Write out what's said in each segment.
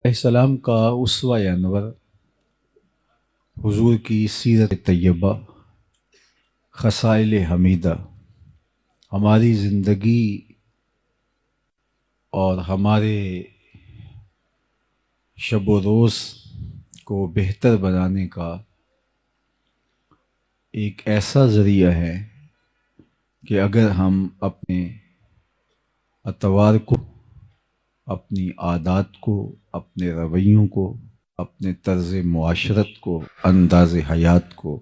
السلام کا اسوہ انور، حضور کی سیرت طیبہ، خصائل حمیدہ ہماری زندگی اور ہمارے شب و روز کو بہتر بنانے کا ایک ایسا ذریعہ ہے کہ اگر ہم اپنے اطوار کو، اپنی عادات کو، اپنے رویوں کو، اپنے طرز معاشرت کو، انداز حیات کو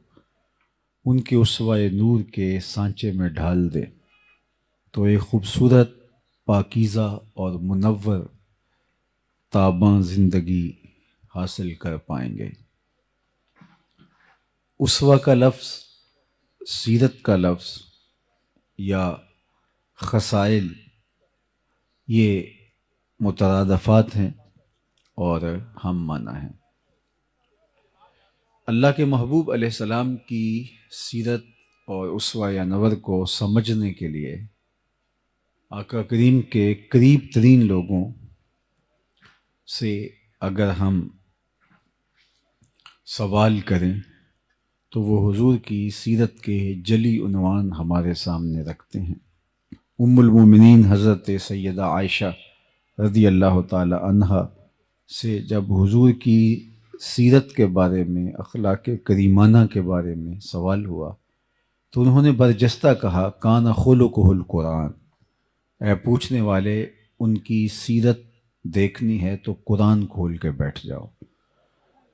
ان کے اسوہ نور کے سانچے میں ڈھال دیں تو ایک خوبصورت، پاکیزہ اور منور تاباں زندگی حاصل کر پائیں گے۔ اسوہ کا لفظ، سیرت کا لفظ یا خصائل، یہ مترادفات ہیں اور ہم معنی ہیں۔ اللہ کے محبوب علیہ السلام کی سیرت اور اسوہ انور کو سمجھنے کے لیے آقا کریم کے قریب ترین لوگوں سے اگر ہم سوال کریں تو وہ حضور کی سیرت کے جلی عنوان ہمارے سامنے رکھتے ہیں۔ ام المومنین حضرت سیدہ عائشہ رضی اللہ تعالی عنہا سے جب حضور کی سیرت کے بارے میں، اخلاق کریمانہ کے بارے میں سوال ہوا تو انہوں نے برجستہ کہا، کان خلقہ القرآن۔ اے پوچھنے والے، ان کی سیرت دیکھنی ہے تو قرآن کھول کے بیٹھ جاؤ۔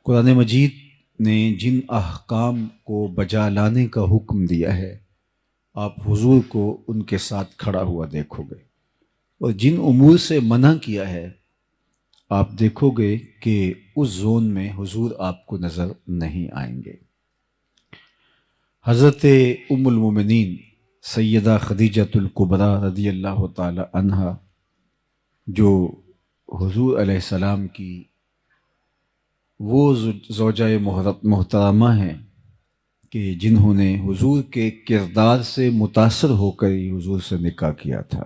قرآن مجید نے جن احکام کو بجا لانے کا حکم دیا ہے، آپ حضور کو ان کے ساتھ کھڑا ہوا دیکھو گے، اور جن امور سے منع کیا ہے آپ دیکھو گے کہ اس زون میں حضور آپ کو نظر نہیں آئیں گے۔ حضرت ام المومنین سیدہ خدیجۃ الکبریٰ رضی اللہ تعالی عنہا، جو حضور علیہ السلام کی وہ زوجہ محترمہ ہیں کہ جنہوں نے حضور کے کردار سے متاثر ہو کر ہی حضور سے نکاح کیا تھا۔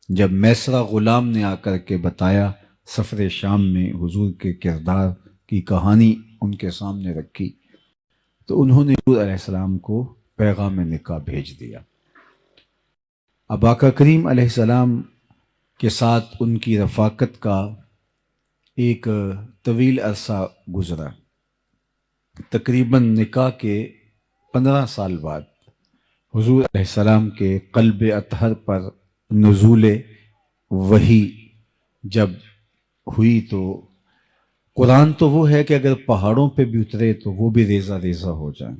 جب میسرہ غلام نے آ کر کے بتایا سفر شام میں حضور کے کردار کی کہانی ان کے سامنے رکھی تو انہوں نے حضور علیہ السلام کو پیغام نکاح بھیج دیا۔ اب آقا کریم علیہ السلام کے ساتھ ان کی رفاقت کا ایک طویل عرصہ گزرا۔ تقریباً نکاح کے 15 سال بعد حضور علیہ السلام کے قلب اطہر پر نزول وحی جب ہوئی تو قرآن تو وہ ہے کہ اگر پہاڑوں پہ بھی اترے تو وہ بھی ریزہ ریزہ ہو جائیں۔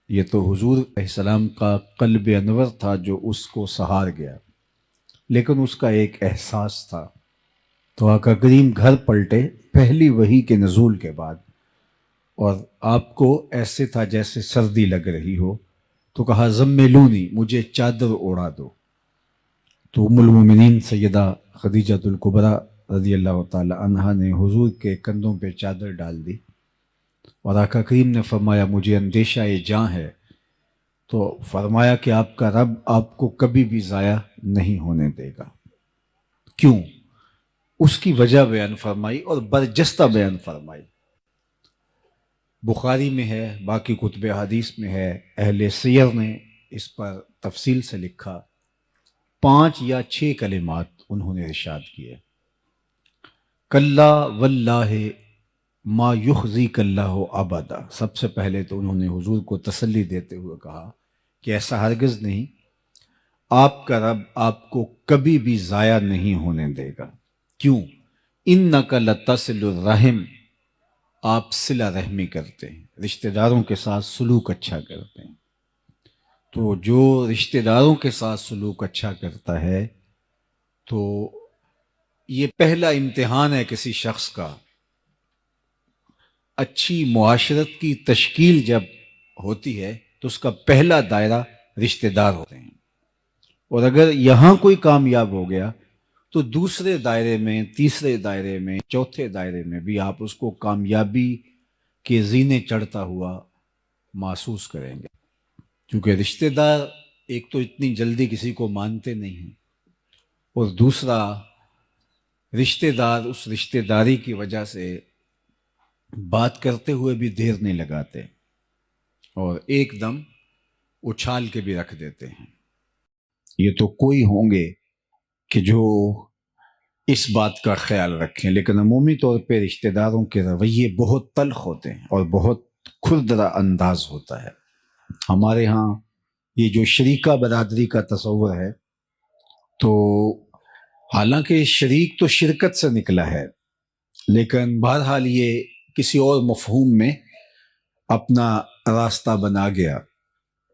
یہ تو حضور علیہ السلام کا قلب انور تھا جو اس کو سہار گیا، لیکن اس کا ایک احساس تھا۔ تو آقا کریم گھر پلٹے پہلی وحی کے نزول کے بعد، اور آپ کو ایسے تھا جیسے سردی لگ رہی ہو، تو کہا زملونی، مجھے چادر اوڑھا دو۔ تو ام المومنین سیدہ خدیجۃ الکبریٰ رضی اللہ تعالی عنہا نے حضور کے کندھوں پہ چادر ڈال دی، اور آقا کریم نے فرمایا مجھے اندیشہ جاں ہے۔ تو فرمایا کہ آپ کا رب آپ کو کبھی بھی ضائع نہیں ہونے دے گا۔ کیوں؟ اس کی وجہ بیان فرمائی اور برجستہ بیان فرمائی۔ بخاری میں ہے، باقی کتب حدیث میں ہے، اہل سیر نے اس پر تفصیل سے لکھا۔ 5 یا 6 کلمات انہوں نے ارشاد کیے۔ کلا واللہ ما یخزیک اللہ ابدا۔ سب سے پہلے تو انہوں نے حضور کو تسلی دیتے ہوئے کہا کہ ایسا ہرگز نہیں، آپ کا رب آپ کو کبھی بھی ضائع نہیں ہونے دے گا۔ کیوں؟ انک لتصل الرحم، آپ صلہ رحمی کرتے ہیں، رشتہ داروں کے ساتھ سلوک اچھا کرتے ہیں۔ تو جو رشتہ داروں کے ساتھ سلوک اچھا کرتا ہے تو یہ پہلا امتحان ہے کسی شخص کا۔ اچھی معاشرت کی تشکیل جب ہوتی ہے تو اس کا پہلا دائرہ رشتہ دار ہوتے ہیں، اور اگر یہاں کوئی کامیاب ہو گیا تو دوسرے دائرے میں، تیسرے دائرے میں، چوتھے دائرے میں بھی آپ اس کو کامیابی کے زینے چڑھتا ہوا محسوس کریں گے، کیونکہ رشتہ دار ایک تو اتنی جلدی کسی کو مانتے نہیں ہیں، اور دوسرا رشتہ دار اس رشتہ داری کی وجہ سے بات کرتے ہوئے بھی دیر نہیں لگاتے اور ایک دم اچھال کے بھی رکھ دیتے ہیں۔ یہ تو کوئی ہوں گے کہ جو اس بات کا خیال رکھیں، لیکن عمومی طور پہ رشتہ داروں کے رویے بہت تلخ ہوتے ہیں اور بہت کھردرا انداز ہوتا ہے۔ ہمارے ہاں یہ جو شریکہ برادری کا تصور ہے، تو حالانکہ شریک تو شرکت سے نکلا ہے، لیکن بہرحال یہ کسی اور مفہوم میں اپنا راستہ بنا گیا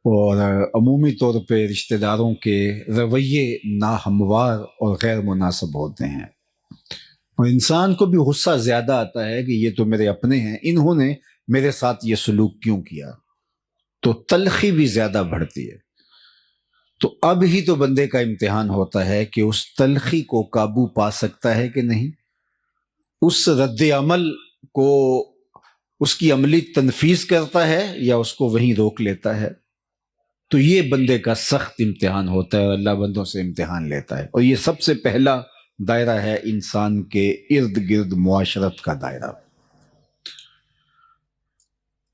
اور عمومی طور پہ رشتہ داروں کے رویے ناہموار اور غیر مناسب ہوتے ہیں، اور انسان کو بھی غصہ زیادہ آتا ہے کہ یہ تو میرے اپنے ہیں، انہوں نے میرے ساتھ یہ سلوک کیوں کیا، تو تلخی بھی زیادہ بڑھتی ہے۔ تو اب ہی تو بندے کا امتحان ہوتا ہے کہ اس تلخی کو قابو پا سکتا ہے کہ نہیں، اس رد عمل کو اس کی عملی تنفیذ کرتا ہے یا اس کو وہیں روک لیتا ہے۔ تو یہ بندے کا سخت امتحان ہوتا ہے اور اللہ بندوں سے امتحان لیتا ہے، اور یہ سب سے پہلا دائرہ ہے انسان کے ارد گرد معاشرت کا دائرہ۔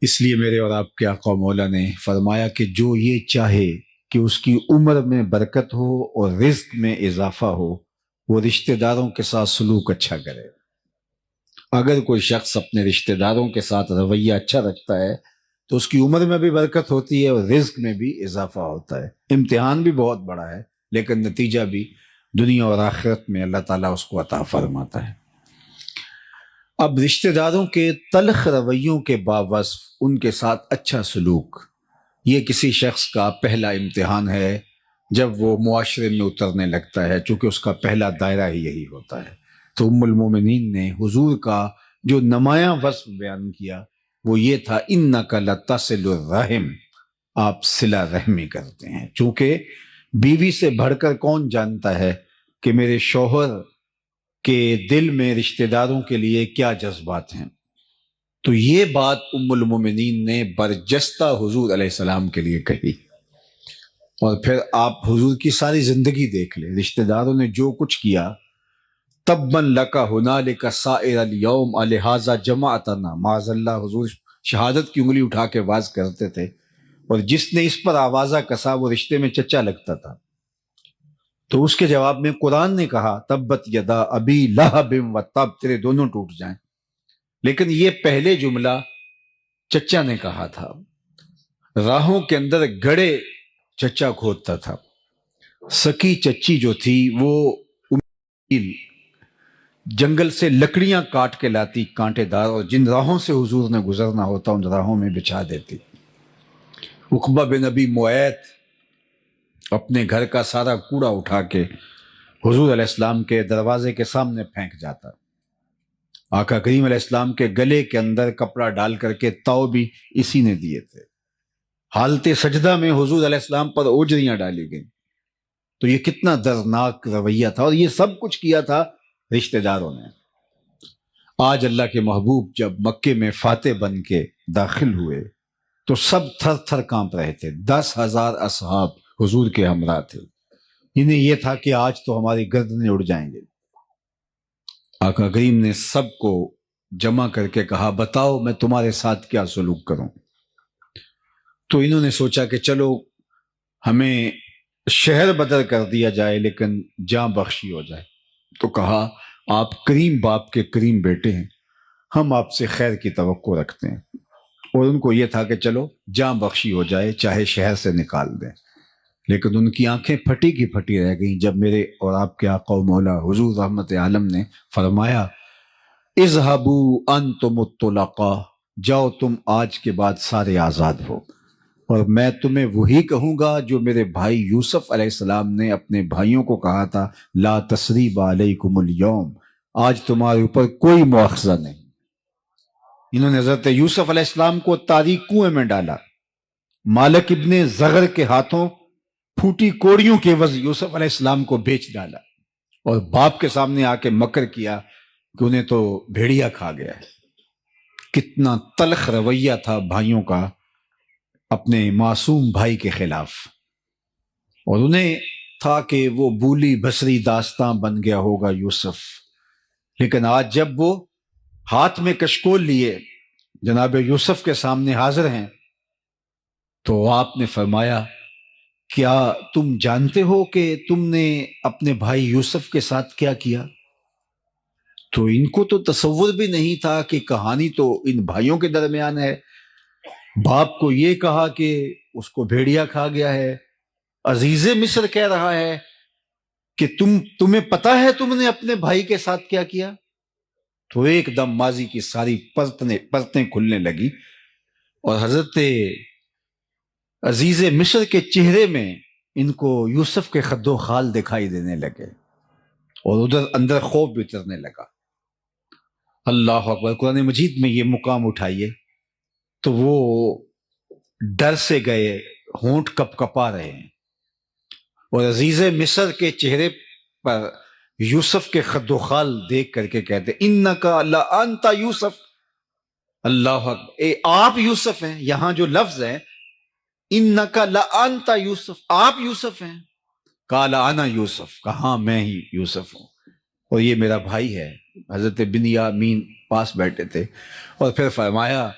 اس لیے میرے اور آپ کے آقا مولا نے فرمایا کہ جو یہ چاہے کہ اس کی عمر میں برکت ہو اور رزق میں اضافہ ہو، وہ رشتہ داروں کے ساتھ سلوک اچھا کرے۔ اگر کوئی شخص اپنے رشتہ داروں کے ساتھ رویہ اچھا رکھتا ہے تو اس کی عمر میں بھی برکت ہوتی ہے اور رزق میں بھی اضافہ ہوتا ہے۔ امتحان بھی بہت بڑا ہے، لیکن نتیجہ بھی دنیا اور آخرت میں اللہ تعالیٰ اس کو عطا فرماتا ہے۔ اب رشتہ داروں کے تلخ رویوں کے باوصف ان کے ساتھ اچھا سلوک، یہ کسی شخص کا پہلا امتحان ہے جب وہ معاشرے میں اترنے لگتا ہے، چونکہ اس کا پہلا دائرہ ہی یہی ہوتا ہے۔ تو ام المومنین نے حضور کا جو نمایاں وصف بیان کیا وہ یہ تھا، اِنَّكَ لَتَصِلُ الرَّحِمَ، آپ صلہ رحمی کرتے ہیں۔ چونکہ بیوی سے بڑھ کر کون جانتا ہے کہ میرے شوہر کے دل میں رشتہ داروں کے لیے کیا جذبات ہیں، تو یہ بات ام المومنین نے برجستہ حضور علیہ السلام کے لیے کہی۔ اور پھر آپ حضور کی ساری زندگی دیکھ لیں، رشتہ داروں نے جو کچھ کیا، تبًا لک ہنالک سائر الیوم الہٰذا جمعتنا، معاذ اللہ حضور شہادت کی انگلی اٹھا کے واز کرتے تھے، اور جس نے اس پر آوازہ کسا وہ رشتے میں چچا لگتا تھا۔ تو اس کے جواب میں قرآن نے کہا تبت یدا ابی لہب و تب، تیرے دونوں ٹوٹ جائیں، لیکن یہ پہلے جملہ چچا نے کہا تھا۔ راہوں کے اندر گڑے چچا کھودتا تھا، سکی چچی جو تھی وہ جنگل سے لکڑیاں کاٹ کے لاتی کانٹے دار، اور جن راہوں سے حضور نے گزرنا ہوتا ان راہوں میں بچھا دیتی۔ عقبہ بن ابی معیط اپنے گھر کا سارا کوڑا اٹھا کے حضور علیہ السلام کے دروازے کے سامنے پھینک جاتا۔ آقا کریم علیہ السلام کے گلے کے اندر کپڑا ڈال کر کے تاؤ بھی اسی نے دیے تھے۔ حالت سجدہ میں حضور علیہ السلام پر اوجریاں ڈالی گئیں۔ تو یہ کتنا دردناک رویہ تھا، اور یہ سب کچھ کیا تھا رشتہ داروں نے۔ آج اللہ کے محبوب جب مکے میں فاتح بن کے داخل ہوئے تو سب تھر تھر کانپ رہے تھے۔ 10,000 اصحاب حضور کے ہمراہ تھے۔ انہیں یہ تھا کہ آج تو ہماری گردنیں اڑ جائیں گے۔ آقا کریم نے سب کو جمع کر کے کہا بتاؤ میں تمہارے ساتھ کیا سلوک کروں۔ تو انہوں نے سوچا کہ چلو ہمیں شہر بدر کر دیا جائے لیکن جاں بخشی ہو جائے۔ تو کہا آپ کریم باپ کے کریم بیٹے ہیں، ہم آپ سے خیر کی توقع رکھتے ہیں، اور ان کو یہ تھا کہ چلو جاں بخشی ہو جائے چاہے شہر سے نکال دیں۔ لیکن ان کی آنکھیں پھٹی کی پھٹی رہ گئیں جب میرے اور آپ کے آقا و مولا حضور رحمت عالم نے فرمایا اذهبوا انتم الطلقاء، جاؤ تم آج کے بعد سارے آزاد ہو، اور میں تمہیں وہی کہوں گا جو میرے بھائی یوسف علیہ السلام نے اپنے بھائیوں کو کہا تھا، لا تثریب علیکم اليوم، آج تمہارے اوپر کوئی مؤاخذہ نہیں۔ انہوں نے حضرت یوسف علیہ السلام کو تاریک کنویں میں ڈالا، مالک ابن زغر کے ہاتھوں پھوٹی کوڑیوں کے عوض یوسف علیہ السلام کو بیچ ڈالا، اور باپ کے سامنے آ کے مکر کیا کہ انہیں تو بھیڑیا کھا گیا ہے۔ کتنا تلخ رویہ تھا بھائیوں کا اپنے معصوم بھائی کے خلاف، اور انہیں تھا کہ وہ بولی بسری داستان بن گیا ہوگا یوسف، لیکن آج جب وہ ہاتھ میں کشکول لیے جناب یوسف کے سامنے حاضر ہیں تو آپ نے فرمایا کیا تم جانتے ہو کہ تم نے اپنے بھائی یوسف کے ساتھ کیا کیا؟ تو ان کو تو تصور بھی نہیں تھا کہ کہانی تو ان بھائیوں کے درمیان ہے. باپ کو یہ کہا کہ اس کو بھیڑیا کھا گیا ہے، عزیز مصر کہہ رہا ہے کہ تمہیں پتا ہے تم نے اپنے بھائی کے ساتھ کیا کیا؟ تو ایک دم ماضی کی ساری پرتیں کھلنے لگی اور حضرت عزیز مصر کے چہرے میں ان کو یوسف کے خد و خال دکھائی دینے لگے اور ادھر اندر خوف بھی اترنے لگا. اللہ اکبر. قرآن مجید میں یہ مقام اٹھائیے تو وہ ڈر سے گئے، ہونٹ کپ کپا رہے ہیں، اور عزیز مصر کے چہرے پر یوسف کے خد و خال دیکھ کر کے کہتے انکا لانتا یوسف. اللہ اکبر. آپ یوسف ہیں. یہاں جو لفظ ہے انکا لانتا یوسف، آپ یوسف ہیں. قال انا یوسف، کہاں میں ہی یوسف ہوں اور یہ میرا بھائی ہے. حضرت بنیامین پاس بیٹھے تھے اور پھر فرمایا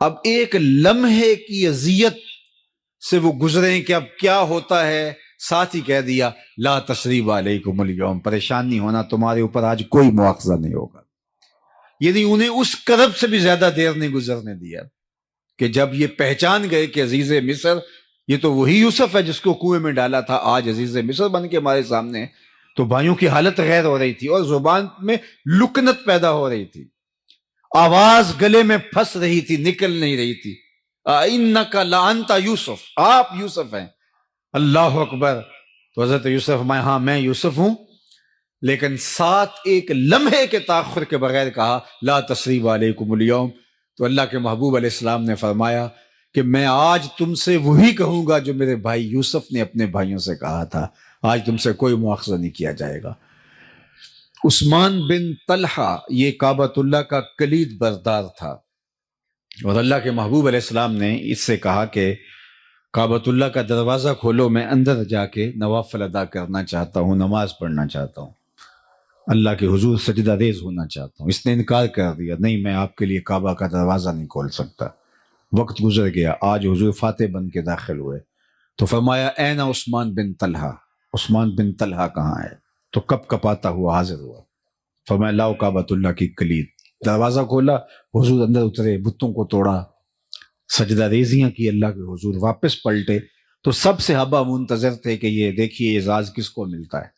اب ایک لمحے کی اذیت سے وہ گزرے کہ اب کیا ہوتا ہے. ساتھ ہی کہہ دیا لا تثریب علیکم اليوم، پریشان نہیں ہونا، تمہارے اوپر آج کوئی مواخذہ نہیں ہوگا. یعنی انہیں اس کرب سے بھی زیادہ دیر نہیں گزرنے دیا کہ جب یہ پہچان گئے کہ عزیز مصر یہ تو وہی یوسف ہے جس کو کنویں میں ڈالا تھا، آج عزیز مصر بن کے ہمارے سامنے. تو بھائیوں کی حالت غیر ہو رہی تھی اور زبان میں لکنت پیدا ہو رہی تھی، آواز گلے میں پھنس رہی تھی، نکل نہیں رہی تھی. انکا لانتا یوسف، آپ یوسف ہیں. اللہ اکبر. تو حضرت یوسف ہاں میں یوسف ہوں، لیکن ساتھ ایک لمحے کے تاخر کے بغیر کہا لا تثریب علیکم اليوم. تو اللہ کے محبوب علیہ السلام نے فرمایا کہ میں آج تم سے وہی کہوں گا جو میرے بھائی یوسف نے اپنے بھائیوں سے کہا تھا، آج تم سے کوئی مواخذہ نہیں کیا جائے گا. عثمان بن طلحہ یہ کعبۃ اللہ کا کلید بردار تھا اور اللہ کے محبوب علیہ السلام نے اس سے کہا کہ کعبۃ اللہ کا دروازہ کھولو، میں اندر جا کے نوافل ادا کرنا چاہتا ہوں، نماز پڑھنا چاہتا ہوں، اللہ کے حضور سجدہ ریز ہونا چاہتا ہوں. اس نے انکار کر دیا، نہیں میں آپ کے لیے کعبہ کا دروازہ نہیں کھول سکتا. وقت گزر گیا، آج حضور فاتح بن کے داخل ہوئے تو فرمایا این عثمان بن طلحہ، عثمان بن طلحہ کہاں ہے؟ تو کپ کپاتا ہوا حاضر ہوا. فرمایا لاؤ کعبۃ اللہ کی کلید. دروازہ کھولا، حضور اندر اترے، بتوں کو توڑا، سجدہ ریزیاں کی اللہ کے حضور، واپس پلٹے تو سب صحابہ منتظر تھے کہ یہ دیکھیے اعزاز کس کو ملتا ہے.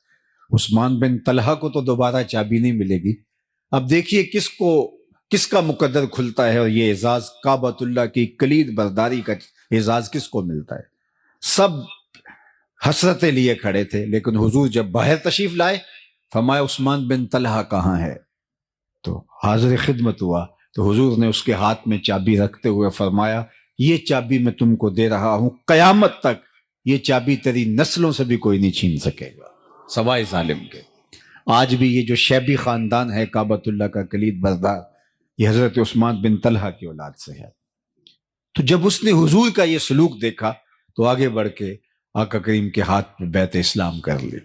عثمان بن طلحہ کو تو دوبارہ چابی نہیں ملے گی، اب دیکھیے کس کا مقدر کھلتا ہے اور یہ اعزاز کعبۃ اللہ کی کلید برداری کا اعزاز کس کو ملتا ہے. سب حسرتیں لیے کھڑے تھے، لیکن حضور جب باہر تشریف لائے فرمایا عثمان بن طلحہ کہاں ہے؟ تو حاضر خدمت ہوا تو حضور نے اس کے ہاتھ میں چابی رکھتے ہوئے فرمایا یہ چابی میں تم کو دے رہا ہوں، قیامت تک یہ چابی تیری نسلوں سے بھی کوئی نہیں چھین سکے گا سوائے ظالم کے. آج بھی یہ جو شیبی خاندان ہے کعبۃ اللہ کا کلید بردار، یہ حضرت عثمان بن طلحہ کی اولاد سے ہے. تو جب اس نے حضور کا یہ سلوک دیکھا تو آگے بڑھ کے آقا کریم کے ہاتھ پہ بیعت اسلام کر لی.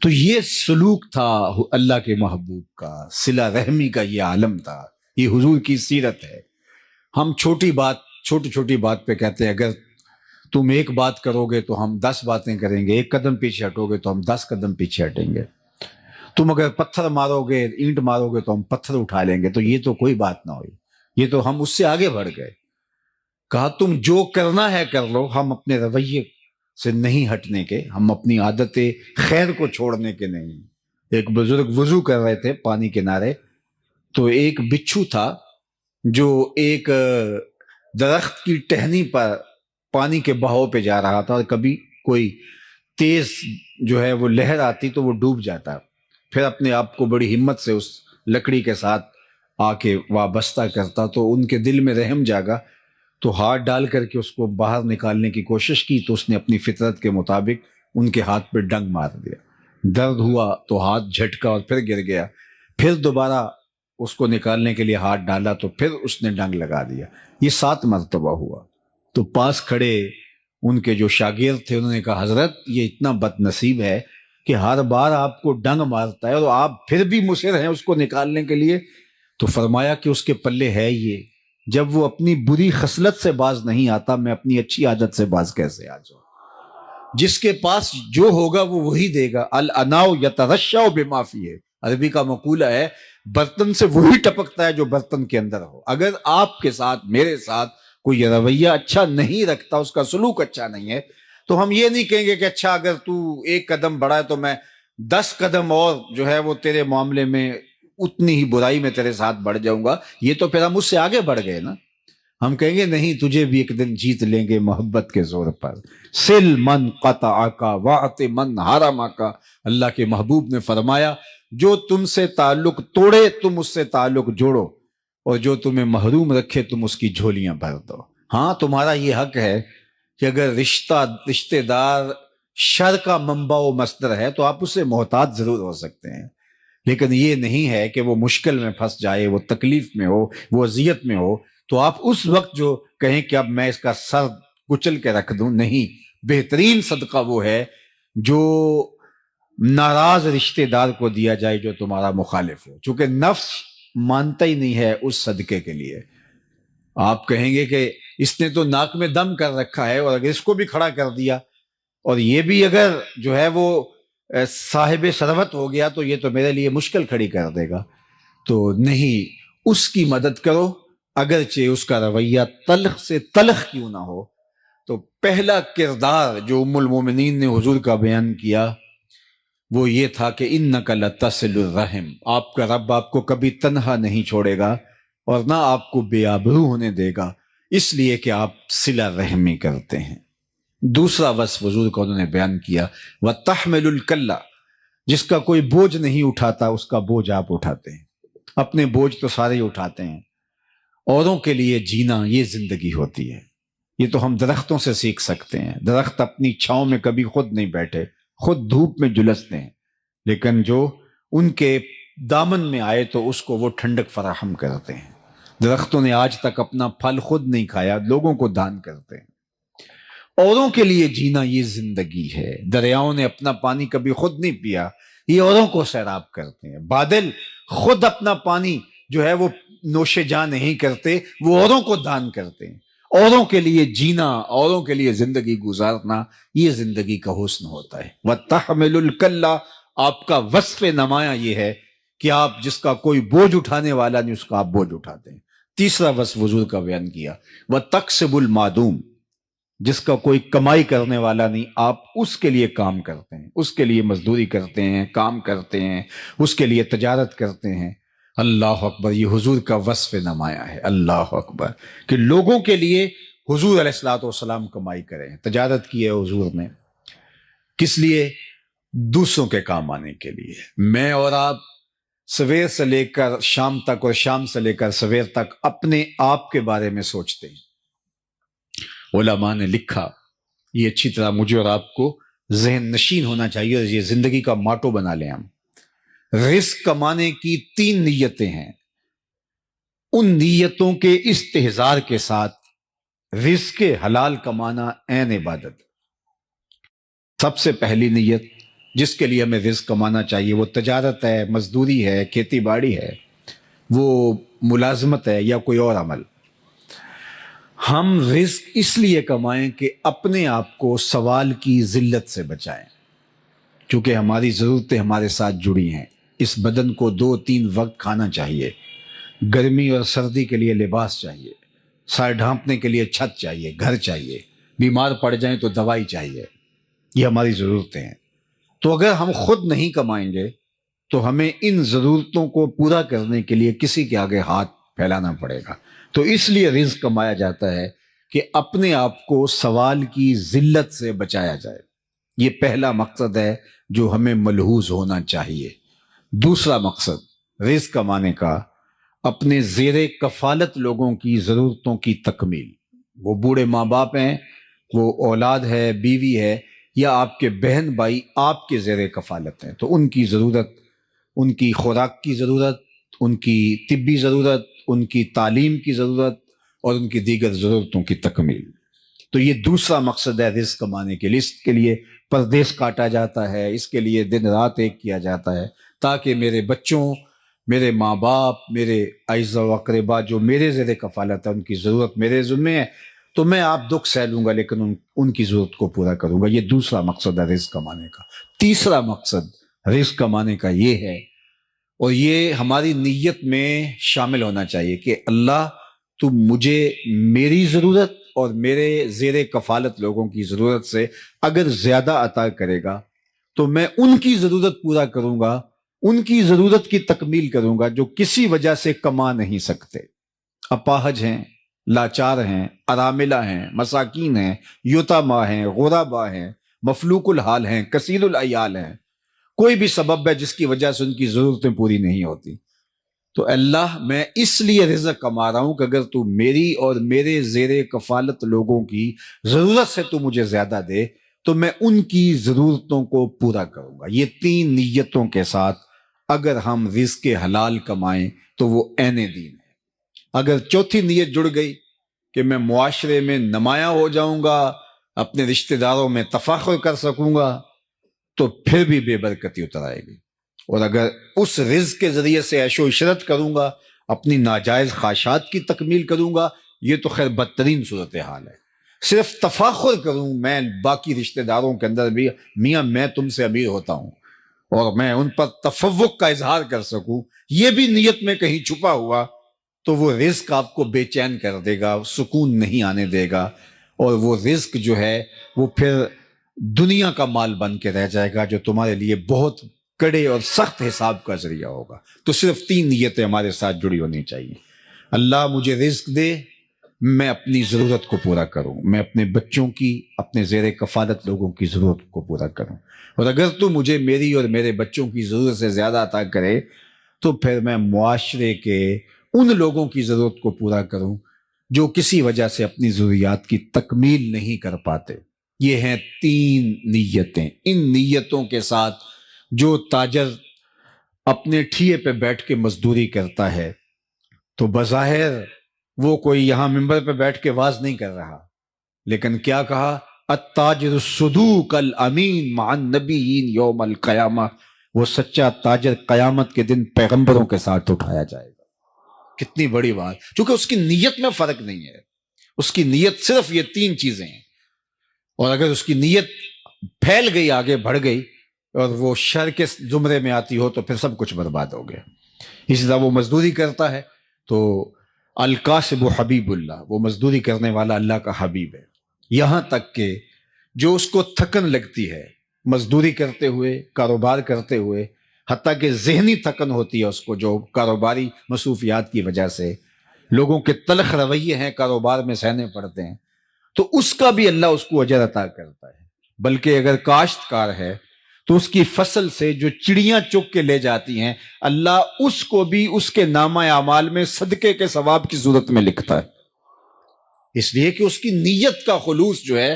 تو یہ سلوک تھا اللہ کے محبوب کا، صلہ رحمی کا یہ عالم تھا، یہ حضور کی سیرت ہے. ہم چھوٹی چھوٹی بات پہ کہتے ہیں اگر تم ایک بات کرو گے تو ہم 10 باتیں کریں گے، ایک قدم پیچھے ہٹو گے تو ہم 10 قدم پیچھے ہٹیں گے. تم اگر پتھر مارو گے، اینٹ مارو گے تو ہم پتھر اٹھا لیں گے. تو یہ تو کوئی بات نہ ہوئی، یہ تو ہم اس سے آگے بڑھ گئے. کہا تم جو کرنا ہے کر لو، ہم اپنے رویے سے نہیں ہٹنے کے، ہم اپنی عادت خیر کو چھوڑنے کے نہیں. ایک بزرگ وضو کر رہے تھے پانی کنارے، تو ایک بچھو تھا جو ایک درخت کی ٹہنی پر پانی کے بہاؤ پہ جا رہا تھا اور کبھی کوئی تیز جو ہے وہ لہر آتی تو وہ ڈوب جاتا، پھر اپنے آپ کو بڑی ہمت سے اس لکڑی کے ساتھ آ کے وابستہ کرتا. تو ان کے دل میں رحم جاگا تو ہاتھ ڈال کر کے اس کو باہر نکالنے کی کوشش کی تو اس نے اپنی فطرت کے مطابق ان کے ہاتھ پہ ڈنگ مار دیا. درد ہوا تو ہاتھ جھٹکا اور پھر گر گیا، پھر دوبارہ اس کو نکالنے کے لیے ہاتھ ڈالا تو پھر اس نے ڈنگ لگا دیا. یہ 7 مرتبہ ہوا. تو پاس کھڑے ان کے جو شاگرد تھے انہوں نے کہا حضرت یہ اتنا بد نصیب ہے کہ ہر بار آپ کو ڈنگ مارتا ہے اور آپ پھر بھی مصر ہیں اس کو نکالنے کے لیے، تو فرمایا کہ اس کے پلے ہے یہ، جب وہ اپنی بری خصلت سے باز نہیں آتا، میں اپنی اچھی عادت سے باز کیسے آ جاؤں؟ جس کے پاس جو ہوگا وہ وہی دے گا، الاناء یترشع بما فیہ، عربی کا مقولہ ہے برتن سے وہی ٹپکتا ہے جو برتن کے اندر ہو۔ اگر آپ کے ساتھ، میرے ساتھ کوئی رویہ اچھا نہیں رکھتا، اس کا سلوک اچھا نہیں ہے، تو ہم یہ نہیں کہیں گے کہ اچھا اگر تو ایک قدم بڑھا ہے تو میں 10 قدم اور جو ہے وہ تیرے معاملے میں اتنی ہی برائی میں تیرے ساتھ بڑھ جاؤں گا، یہ تو پھر ہم اس سے آگے بڑھ گئے نا۔ ہم کہیں گے نہیں، تجھے بھی ایک دن جیت لیں گے محبت کے زور پر، سل من قطعک واعط من حرمک، اللہ کے محبوب نے فرمایا جو تم سے تعلق توڑے تم اس سے تعلق جوڑو، اور جو تمہیں محروم رکھے تم اس کی جھولیاں بھر دو۔ ہاں تمہارا یہ حق ہے کہ اگر رشتہ دار شر کا منبع و مصدر ہے تو آپ اس سے محتاط ضرور ہو سکتے ہیں، لیکن یہ نہیں ہے کہ وہ مشکل میں پھنس جائے، وہ تکلیف میں ہو، وہ اذیت میں ہو تو آپ اس وقت جو کہیں کہ اب میں اس کا سر کچل کے رکھ دوں، نہیں۔ بہترین صدقہ وہ ہے جو ناراض رشتہ دار کو دیا جائے جو تمہارا مخالف ہو، چونکہ نفس مانتا ہی نہیں ہے اس صدقے کے لیے۔ آپ کہیں گے کہ اس نے تو ناک میں دم کر رکھا ہے، اور اگر اس کو بھی کھڑا کر دیا اور یہ بھی اگر جو ہے وہ صاحب ثروت ہو گیا تو یہ تو میرے لیے مشکل کھڑی کر دے گا، تو نہیں، اس کی مدد کرو اگرچہ اس کا رویہ تلخ سے تلخ کیوں نہ ہو۔ تو پہلا کردار جو ام المومنین نے حضور کا بیان کیا وہ یہ تھا کہ انک لتصل الرحم، آپ کا رب آپ کو کبھی تنہا نہیں چھوڑے گا اور نہ آپ کو بے آبرو ہونے دے گا، اس لیے کہ آپ صلہ رحمی کرتے ہیں۔ دوسرا وصف حضور کو انہوں نے بیان کیا، وَتَحْمِلُ الْكَلَّ، جس کا کوئی بوجھ نہیں اٹھاتا اس کا بوجھ آپ اٹھاتے ہیں۔ اپنے بوجھ تو سارے ہی اٹھاتے ہیں، اوروں کے لیے جینا یہ زندگی ہوتی ہے۔ یہ تو ہم درختوں سے سیکھ سکتے ہیں، درخت اپنی چھاؤں میں کبھی خود نہیں بیٹھے، خود دھوپ میں جلستے ہیں، لیکن جو ان کے دامن میں آئے تو اس کو وہ ٹھنڈک فراہم کرتے ہیں۔ درختوں نے آج تک اپنا پھل خود نہیں کھایا، لوگوں کو دان کرتے ہیں۔ اوروں کے لیے جینا یہ زندگی ہے۔ دریاؤں نے اپنا پانی کبھی خود نہیں پیا، یہ اوروں کو سیراب کرتے ہیں۔ بادل خود اپنا پانی جو ہے وہ نوش جان نہیں کرتے، وہ اوروں کو دان کرتے ہیں۔ اوروں کے لیے جینا، اوروں کے لیے زندگی گزارنا، یہ زندگی کا حسن ہوتا ہے۔ وَتَحْمِلُ الْكَلَّ، آپ کا وصف نمایاں یہ ہے کہ آپ جس کا کوئی بوجھ اٹھانے والا نہیں اس کا آپ بوجھ اٹھاتے ہیں۔ تیسرا وصف حضور کا بیان کیا، وَتَقْسِبُ الْمَعْدُومَ، جس کا کوئی کمائی کرنے والا نہیں آپ اس کے لیے کام کرتے ہیں، اس کے لیے مزدوری کرتے ہیں، کام کرتے ہیں، اس کے لیے تجارت کرتے ہیں۔ اللہ اکبر، یہ حضور کا وصف نمایاں ہے۔ اللہ اکبر، کہ لوگوں کے لیے حضور علیہ الصلوۃ والسلام کمائی کریں، تجارت کی ہے حضور نے، کس لیے؟ دوسروں کے کام آنے کے لیے۔ میں اور آپ سویر سے لے کر شام تک اور شام سے لے کر سویر تک اپنے آپ کے بارے میں سوچتے ہیں۔ علماء نے لکھا، یہ اچھی طرح مجھے اور آپ کو ذہن نشین ہونا چاہیے، اور یہ زندگی کا ماٹو بنا لیں ہم۔ رزق کمانے کی 3 نیتیں ہیں، ان نیتوں کے استحضار کے ساتھ رزق حلال کمانا عین عبادت۔ سب سے پہلی نیت جس کے لیے ہمیں رزق کمانا چاہیے وہ تجارت ہے، مزدوری ہے، کھیتی باڑی ہے، وہ ملازمت ہے یا کوئی اور عمل۔ ہم رزق اس لیے کمائیں کہ اپنے آپ کو سوال کی ذلت سے بچائیں، چونکہ ہماری ضرورتیں ہمارے ساتھ جڑی ہیں۔ اس بدن کو 2-3 وقت کھانا چاہیے، گرمی اور سردی کے لیے لباس چاہیے، سائے ڈھانپنے کے لیے چھت چاہیے، گھر چاہیے، بیمار پڑ جائیں تو دوائی چاہیے، یہ ہماری ضرورتیں ہیں۔ تو اگر ہم خود نہیں کمائیں گے تو ہمیں ان ضرورتوں کو پورا کرنے کے لیے کسی کے آگے ہاتھ پھیلانا پڑے گا۔ تو اس لیے رزق کمایا جاتا ہے کہ اپنے آپ کو سوال کی ذلت سے بچایا جائے۔ یہ پہلا مقصد ہے جو ہمیں ملحوظ ہونا چاہیے۔ دوسرا مقصد رزق کمانے کا، اپنے زیر کفالت لوگوں کی ضرورتوں کی تکمیل۔ وہ بوڑھے ماں باپ ہیں، وہ اولاد ہے، بیوی ہے، یا آپ کے بہن بھائی آپ کے زیر کفالت ہیں، تو ان کی ضرورت، ان کی خوراک کی ضرورت، ان کی طبی ضرورت، ان کی تعلیم کی ضرورت اور ان کی دیگر ضرورتوں کی تکمیل۔ تو یہ دوسرا مقصد ہے رزق کمانے کے لیے۔ اس کے لیے پردیس کاٹا جاتا ہے، اس کے لیے دن رات ایک کیا جاتا ہے تاکہ میرے بچوں، میرے ماں باپ، میرے اعزاء و اقربا جو میرے زیر کفالت ہے، ان کی ضرورت میرے ذمے ہے، تو میں آپ دکھ سہ لوں گا لیکن ان کی ضرورت کو پورا کروں گا۔ یہ دوسرا مقصد ہے رزق کمانے کا۔ تیسرا مقصد رزق کمانے کا یہ ہے، اور یہ ہماری نیت میں شامل ہونا چاہیے کہ اللہ تو مجھے میری ضرورت اور میرے زیر کفالت لوگوں کی ضرورت سے اگر زیادہ عطا کرے گا تو میں ان کی ضرورت پورا کروں گا، ان کی ضرورت کی تکمیل کروں گا جو کسی وجہ سے کما نہیں سکتے، اپاہج ہیں، لاچار ہیں، اراملہ ہیں، مساکین ہیں، یتاما ہیں، غربا ہیں، مفلوق الحال ہیں، کثیر العیال ہیں، کوئی بھی سبب ہے جس کی وجہ سے ان کی ضرورتیں پوری نہیں ہوتی۔ تو اللہ میں اس لیے رزق کما رہا ہوں کہ اگر تو میری اور میرے زیر کفالت لوگوں کی ضرورت سے تو مجھے زیادہ دے تو میں ان کی ضرورتوں کو پورا کروں گا۔ یہ تین نیتوں کے ساتھ اگر ہم رزق حلال کمائیں تو وہ عین دین ہے۔ اگر چوتھی نیت جڑ گئی کہ میں معاشرے میں نمایاں ہو جاؤں گا، اپنے رشتہ داروں میں تفاخر کر سکوں گا، تو پھر بھی بے برکتی اتر آئے گی۔ اور اگر اس رزق کے ذریعے سے عیش و عشرت کروں گا، اپنی ناجائز خواہشات کی تکمیل کروں گا، یہ تو خیر بدترین صورتحال ہے۔ صرف تفاخر کروں میں باقی رشتہ داروں کے اندر بھی، میاں میں تم سے امیر ہوتا ہوں، اور میں ان پر تفوق کا اظہار کر سکوں، یہ بھی نیت میں کہیں چھپا ہوا، تو وہ رزق آپ کو بے چین کر دے گا، سکون نہیں آنے دے گا، اور وہ رزق جو ہے وہ پھر دنیا کا مال بن کے رہ جائے گا جو تمہارے لیے بہت کڑے اور سخت حساب کا ذریعہ ہوگا۔ تو صرف تین نیتیں ہمارے ساتھ جڑی ہونی چاہیے۔ اللہ مجھے رزق دے، میں اپنی ضرورت کو پورا کروں، میں اپنے بچوں کی، اپنے زیر کفالت لوگوں کی ضرورت کو پورا کروں، اور اگر تو مجھے میری اور میرے بچوں کی ضرورت سے زیادہ عطا کرے تو پھر میں معاشرے کے ان لوگوں کی ضرورت کو پورا کروں جو کسی وجہ سے اپنی ضروریات کی تکمیل نہیں کر پاتے۔ یہ ہیں تین نیتیں۔ ان نیتوں کے ساتھ جو تاجر اپنے ٹھیے پہ بیٹھ کے مزدوری کرتا ہے تو بظاہر وہ کوئی یہاں ممبر پہ بیٹھ کے واز نہیں کر رہا، لیکن کیا کہا؟ التاجر الصدوق الامین مع النبیین یوم القیامہ، وہ سچا تاجر قیامت کے دن پیغمبروں کے ساتھ اٹھایا جائے گا۔ کتنی بڑی بات! چونکہ اس کی نیت میں فرق نہیں ہے، اس کی نیت صرف یہ تین چیزیں ہیں، اور اگر اس کی نیت پھیل گئی، آگے بڑھ گئی، اور وہ شر کے زمرے میں آتی ہو تو پھر سب کچھ برباد ہو گیا۔ اسی طرح وہ مزدوری کرتا ہے تو القاسب حبیب اللہ، وہ مزدوری کرنے والا اللہ کا حبیب ہے، یہاں تک کہ جو اس کو تھکن لگتی ہے مزدوری کرتے ہوئے، کاروبار کرتے ہوئے، حتیٰ کہ ذہنی تھکن ہوتی ہے اس کو جو کاروباری مصروفیات کی وجہ سے، لوگوں کے تلخ رویے ہیں کاروبار میں سہنے پڑتے ہیں، تو اس کا بھی اللہ اس کو اجر عطا کرتا ہے۔ بلکہ اگر کاشتکار ہے تو اس کی فصل سے جو چڑیاں چگ کے لے جاتی ہیں، اللہ اس کو بھی اس کے نامہ اعمال میں صدقے کے ثواب کی صورت میں لکھتا ہے، اس لیے کہ اس کی نیت کا خلوص جو ہے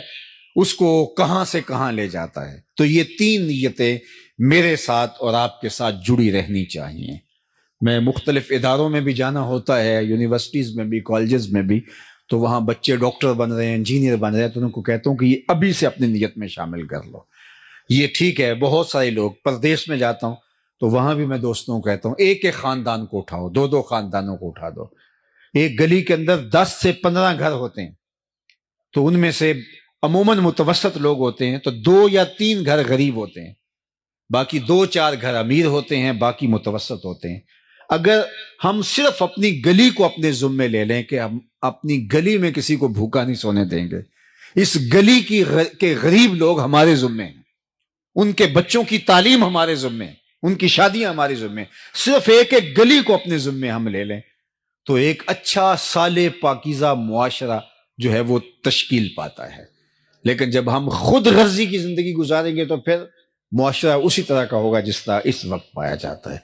اس کو کہاں سے کہاں لے جاتا ہے۔ تو یہ تین نیتیں میرے ساتھ اور آپ کے ساتھ جڑی رہنی چاہیے۔ میں مختلف اداروں میں بھی جانا ہوتا ہے، یونیورسٹیز میں بھی، کالجز میں بھی، تو وہاں بچے ڈاکٹر بن رہے ہیں، انجینئر بن رہے ہیں، تو ان کو کہتا ہوں کہ یہ ابھی سے اپنی نیت میں شامل کر لو۔ یہ ٹھیک ہے، بہت سارے لوگ پردیس میں جاتا ہوں تو وہاں بھی میں دوستوں کو کہتا ہوں ایک ایک خاندان کو اٹھاؤ، دو دو خاندانوں کو اٹھا دو۔ ایک گلی کے اندر 10 سے 15 گھر ہوتے ہیں، تو ان میں سے عموماً متوسط لوگ ہوتے ہیں، تو 2 یا 3 گھر غریب ہوتے ہیں، باقی 2-4 گھر امیر ہوتے ہیں، باقی متوسط ہوتے ہیں۔ اگر ہم صرف اپنی گلی کو اپنے ذمے لے لیں کہ ہم اپنی گلی میں کسی کو بھوکا نہیں سونے دیں گے، اس گلی کے غریب لوگ ہمارے ذمے ہیں، ان کے بچوں کی تعلیم ہمارے ذمے ہیں، ان کی شادیاں ہمارے ذمے ہیں، صرف ایک ایک گلی کو اپنے ذمے ہم لے لیں تو ایک اچھا صالح پاکیزہ معاشرہ جو ہے وہ تشکیل پاتا ہے۔ لیکن جب ہم خود غرضی کی زندگی گزاریں گے تو پھر معاشرہ اسی طرح کا ہوگا جس طرح اس وقت پایا جاتا ہے۔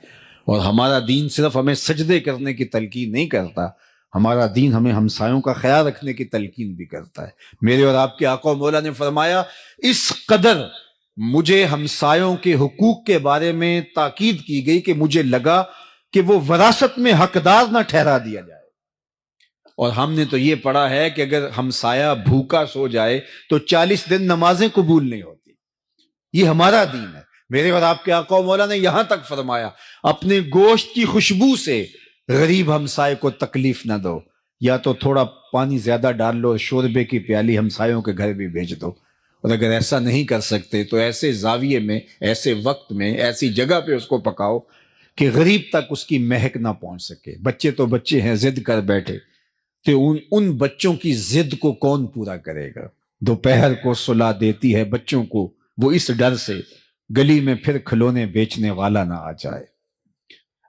اور ہمارا دین صرف ہمیں سجدے کرنے کی تلقین نہیں کرتا، ہمارا دین ہمیں ہمسایوں کا خیال رکھنے کی تلقین بھی کرتا ہے۔ میرے اور آپ کے آقا و مولا نے فرمایا اس قدر مجھے ہمسایوں کے حقوق کے بارے میں تاکید کی گئی کہ مجھے لگا کہ وہ وراثت میں حقدار نہ ٹھہرا دیا جائے۔ اور ہم نے تو یہ پڑھا ہے کہ اگر ہمسایہ بھوکا سو جائے تو 40 دن نمازیں قبول نہیں ہوتی۔ یہ ہمارا دین ہے۔ میرے اور آپ کے آقا و مولا نے یہاں تک فرمایا اپنے گوشت کی خوشبو سے غریب ہمسائے کو تکلیف نہ دو، یا تو تھوڑا پانی زیادہ ڈال لو، شوربے کی پیالی ہمسایوں کے گھر بھی بھیج دو، اور اگر ایسا نہیں کر سکتے تو ایسے زاویے میں، ایسے وقت میں، ایسی جگہ پہ اس کو پکاؤ کہ غریب تک اس کی مہک نہ پہنچ سکے۔ بچے تو بچے ہیں، ضد کر بیٹھے تو ان بچوں کی ضد کو کون پورا کرے گا؟ دوپہر کو سلا دیتی ہے بچوں کو وہ اس ڈر سے گلی میں پھر کھلونے بیچنے والا نہ آ جائے۔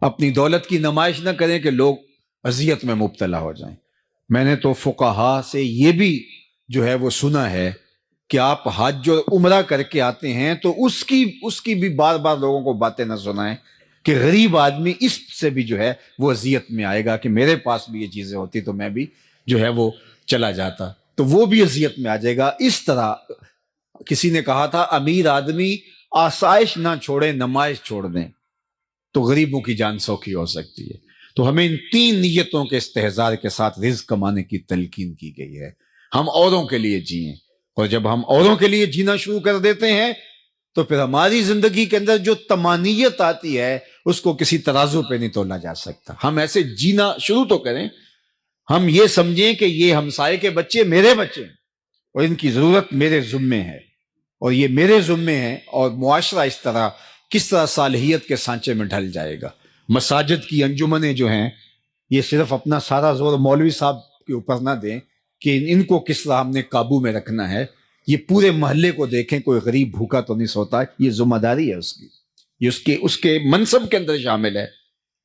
اپنی دولت کی نمائش نہ کریں کہ لوگ اذیت میں مبتلا ہو جائیں۔ میں نے تو فقہا سے یہ بھی جو ہے وہ سنا ہے کہ آپ حج اور عمرہ کر کے آتے ہیں تو اس کی بھی بار بار لوگوں کو باتیں نہ سنائیں کہ غریب آدمی اس سے بھی جو ہے وہ اذیت میں آئے گا کہ میرے پاس بھی یہ چیزیں ہوتی تو میں بھی جو ہے وہ چلا جاتا، تو وہ بھی اذیت میں آ جائے گا۔ اس طرح کسی نے کہا تھا امیر آدمی آسائش نہ چھوڑے نمائش چھوڑ دیں تو غریبوں کی جان سوکھی ہو سکتی ہے۔ تو ہمیں ان تین نیتوں کے استحضار کے ساتھ رزق کمانے کی تلقین کی گئی ہے۔ ہم اوروں کے لیے جئیں، اور جب ہم اوروں کے لیے جینا شروع کر دیتے ہیں تو پھر ہماری زندگی کے اندر جو تمانیت آتی ہے اس کو کسی ترازو پہ نہیں تولا جا سکتا۔ ہم ایسے جینا شروع تو کریں، ہم یہ سمجھیں کہ یہ ہمسائے کے بچے میرے بچے ہیں اور ان کی ضرورت میرے ذمے ہے، اور یہ میرے ذمے ہے، اور معاشرہ اس طرح کس طرح صالحیت کے سانچے میں ڈھل جائے گا۔ مساجد کی انجمنیں جو ہیں یہ صرف اپنا سارا زور مولوی صاحب کے اوپر نہ دیں کہ ان کو کس طرح ہم نے قابو میں رکھنا ہے، یہ پورے محلے کو دیکھیں کوئی غریب بھوکا تو نہیں سوتا، یہ ذمہ داری ہے اس کی، یہ اس کے منصب کے اندر شامل ہے۔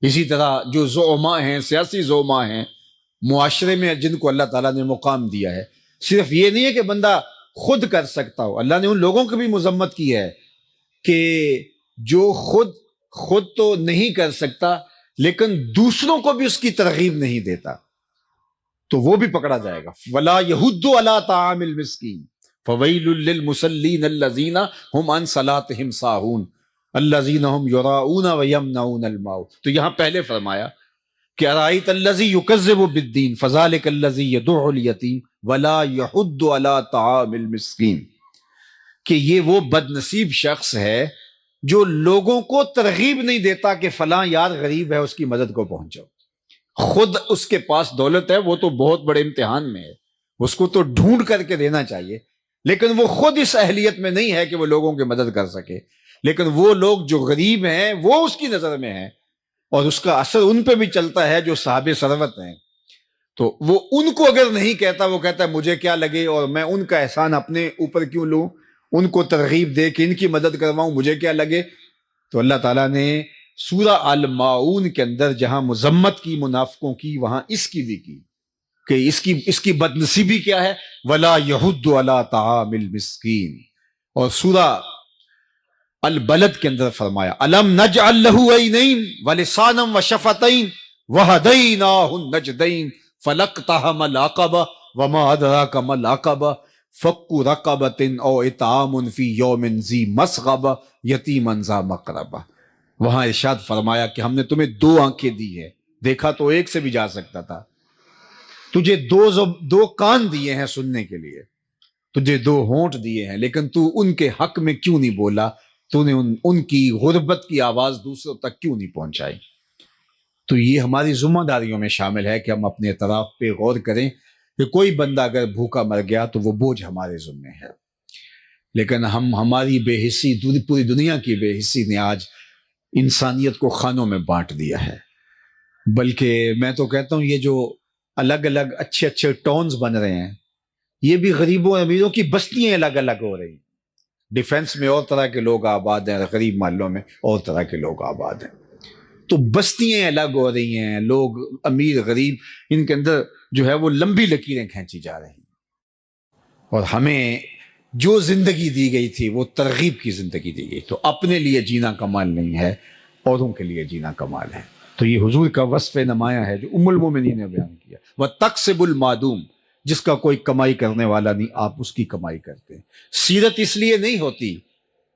اسی طرح جو زعماء ہیں، سیاسی زعماء ہیں معاشرے میں جن کو اللہ تعالیٰ نے مقام دیا ہے، صرف یہ نہیں ہے کہ بندہ خود کر سکتا ہو، اللہ نے ان لوگوں کی بھی مذمت کی ہے کہ جو خود تو نہیں کر سکتا لیکن دوسروں کو بھی اس کی ترغیب نہیں دیتا، تو وہ بھی پکڑا جائے گا۔ وَلَا يَحُضُّ عَلَىٰ طَعَامِ الْمِسْكِينِ فَوَيْلٌ لِّلْمُصَلِّينَ الَّذِينَ هُمْ عَنْ صَلَاتِهِمْ سَاهُونَ الَّذِينَ هُمْ يُرَاءُونَ وَيَمْنَعُونَ الْمَاعُونَ۔ تو یہاں پہلے فرمایا کہ أَرَأَيْتَ الَّذِي يُكَذِّبُ بِالدِّينِ فَذَلِكَ الَّذِي يَدُعُّ الْيَتِيمَ وَلَا يَحُضُّ عَلَىٰ طَعَامِ الْمِسْكِينِ، کہ یہ وہ بد نصیب شخص ہے جو لوگوں کو ترغیب نہیں دیتا کہ فلاں یار غریب ہے اس کی مدد کو پہنچو۔ خود اس کے پاس دولت ہے، وہ تو بہت بڑے امتحان میں ہے، اس کو تو ڈھونڈ کر کے دینا چاہیے، لیکن وہ خود اس اہلیت میں نہیں ہے کہ وہ لوگوں کی مدد کر سکے۔ لیکن وہ لوگ جو غریب ہیں وہ اس کی نظر میں ہیں، اور اس کا اثر ان پہ بھی چلتا ہے جو صاحب ثروت ہیں، تو وہ ان کو اگر نہیں کہتا، وہ کہتا ہے مجھے کیا لگے اور میں ان کا احسان اپنے اوپر کیوں لوں، ان کو ترغیب دے کہ ان کی مدد کرواؤں، مجھے کیا لگے۔ تو اللہ تعالیٰ نے سورہ الماعون کے اندر جہاں مذمت کی منافقوں کی، وہاں اس کی بھی کی کہ اس کی بد نصیبی کیا ہے، وَلَا يَحُضُّ عَلَىٰ طَعَامِ الْمِسْكِينِ۔ اور سورہ البلد کے اندر فرمایا أَلَمْ نَجْعَلْ لَهُ عَيْنَيْنِ وَلِسَانًا وَشَفَتَيْنِ وَهَدَيْنَاهُ النَّجْدَيْنِ فَلَاقْتَحَمَ الْعَقَبَةَ وَمَا أَدْرَاكَ مَا الْعَقَبَةُ فَكُّ رَقَبَةٍ أَوْ إِطْعَامٌ فِي يَوْمٍ ذِي مَسْغَبَةٍ يَتِيمًا ذَا مَقْرَبَةٍ۔ وہاں ارشاد فرمایا کہ ہم نے تمہیں دو آنکھیں دی ہے، دیکھا تو ایک سے بھی جا سکتا تھا، تجھے دو کان دیے ہیں سننے کے لیے، تجھے دو ہونٹ دیے ہیں، لیکن تو ان کے حق میں کیوں نہیں بولا، تو نے ان کی غربت کی آواز دوسروں تک کیوں نہیں پہنچائی۔ تو یہ ہماری ذمہ داریوں میں شامل ہے کہ ہم اپنے اعتراف پہ غور کریں کہ کوئی بندہ اگر بھوکا مر گیا تو وہ بوجھ ہمارے ذمے ہے، لیکن ہماری بے حسی، پوری دنیا کی بے حسی نے آج انسانیت کو خانوں میں بانٹ دیا ہے۔ بلکہ میں تو کہتا ہوں یہ جو الگ الگ اچھے ٹاؤنز بن رہے ہیں، یہ بھی غریبوں اور امیروں کی بستیاں الگ الگ ہو رہی ہیں۔ ڈیفنس میں اور طرح کے لوگ آباد ہیں، غریب محلوں میں اور طرح کے لوگ آباد ہیں، تو بستیاں الگ ہو رہی ہیں، لوگ امیر غریب ان کے اندر جو ہے وہ لمبی لکیریں کھینچی جا رہی ہیں۔ اور ہمیں جو زندگی دی گئی تھی وہ ترغیب کی زندگی دی گئی، تو اپنے لیے جینا کمال نہیں ہے، اوروں کے لیے جینا کمال ہے۔ تو یہ حضور کا وصف نمایاں ہے جو ام المومنین نے بیان کیا، وَتَقْسِبُ الْمَعْدُومَ، جس کا کوئی کمائی کرنے والا نہیں، آپ اس کی کمائی کرتے ہیں۔ سیرت اس لیے نہیں ہوتی،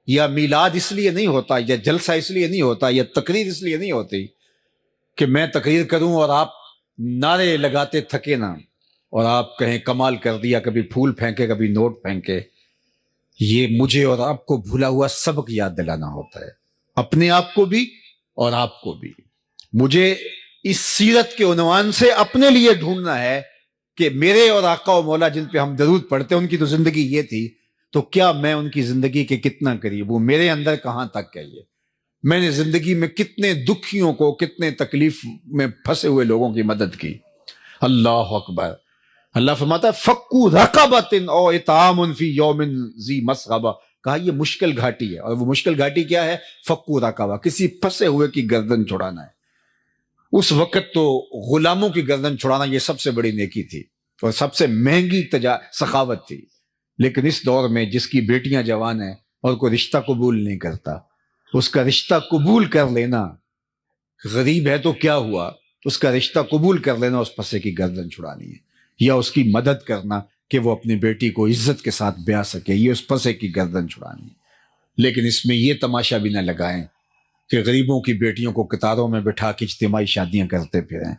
یا میلاد اس لیے نہیں ہوتا، یا جلسہ اس لیے نہیں ہوتا، یا تقریر اس لیے نہیں ہوتی کہ میں تقریر کروں اور آپ نعرے لگاتے تھکے نہ، اور آپ کہیں کمال کر دیا، کبھی پھول پھینکے کبھی نوٹ پھینکے۔ یہ مجھے اور آپ کو بھولا ہوا سبق یاد دلانا ہوتا ہے، اپنے آپ کو بھی اور آپ کو بھی۔ مجھے اس سیرت کے عنوان سے اپنے لیے ڈھونڈنا ہے کہ میرے اور آقا و مولا جن پہ ہم درود پڑھتے ہیں ان کی تو زندگی یہ تھی، تو کیا میں ان کی زندگی کے کتنا قریب ہوں، میرے اندر کہاں تک ہے یہ، میں نے زندگی میں کتنے دکھیوں کو، کتنے تکلیف میں پھنسے ہوئے لوگوں کی مدد کی۔ اللہ اکبر۔ اللہ فرماتا ہے فَكُّ رَقَبَةٍ او اطعام فی یوم ذی مسغبہ، کہا یہ مشکل گھاٹی ہے، اور وہ مشکل گھاٹی کیا ہے؟ فَكُّ رَقَبَہ، کسی پھنسے ہوئے کی گردن چھڑانا ہے۔ اس وقت تو غلاموں کی گردن چھڑانا یہ سب سے بڑی نیکی تھی اور سب سے مہنگی سخاوت تھی، لیکن اس دور میں جس کی بیٹیاں جوان ہیں اور کوئی رشتہ قبول نہیں کرتا، اس کا رشتہ قبول کر لینا، غریب ہے تو کیا ہوا، اس کا رشتہ قبول کر لینا، اس پھنسے کی گردن چھڑانی ہے، یا اس کی مدد کرنا کہ وہ اپنی بیٹی کو عزت کے ساتھ بیاہ سکے، یہ اس پھنسے کی گردن چھڑانی ہے۔ لیکن اس میں یہ تماشا بھی نہ لگائیں کہ غریبوں کی بیٹیوں کو قطاروں میں بٹھا کے اجتماعی شادیاں کرتے پھریں۔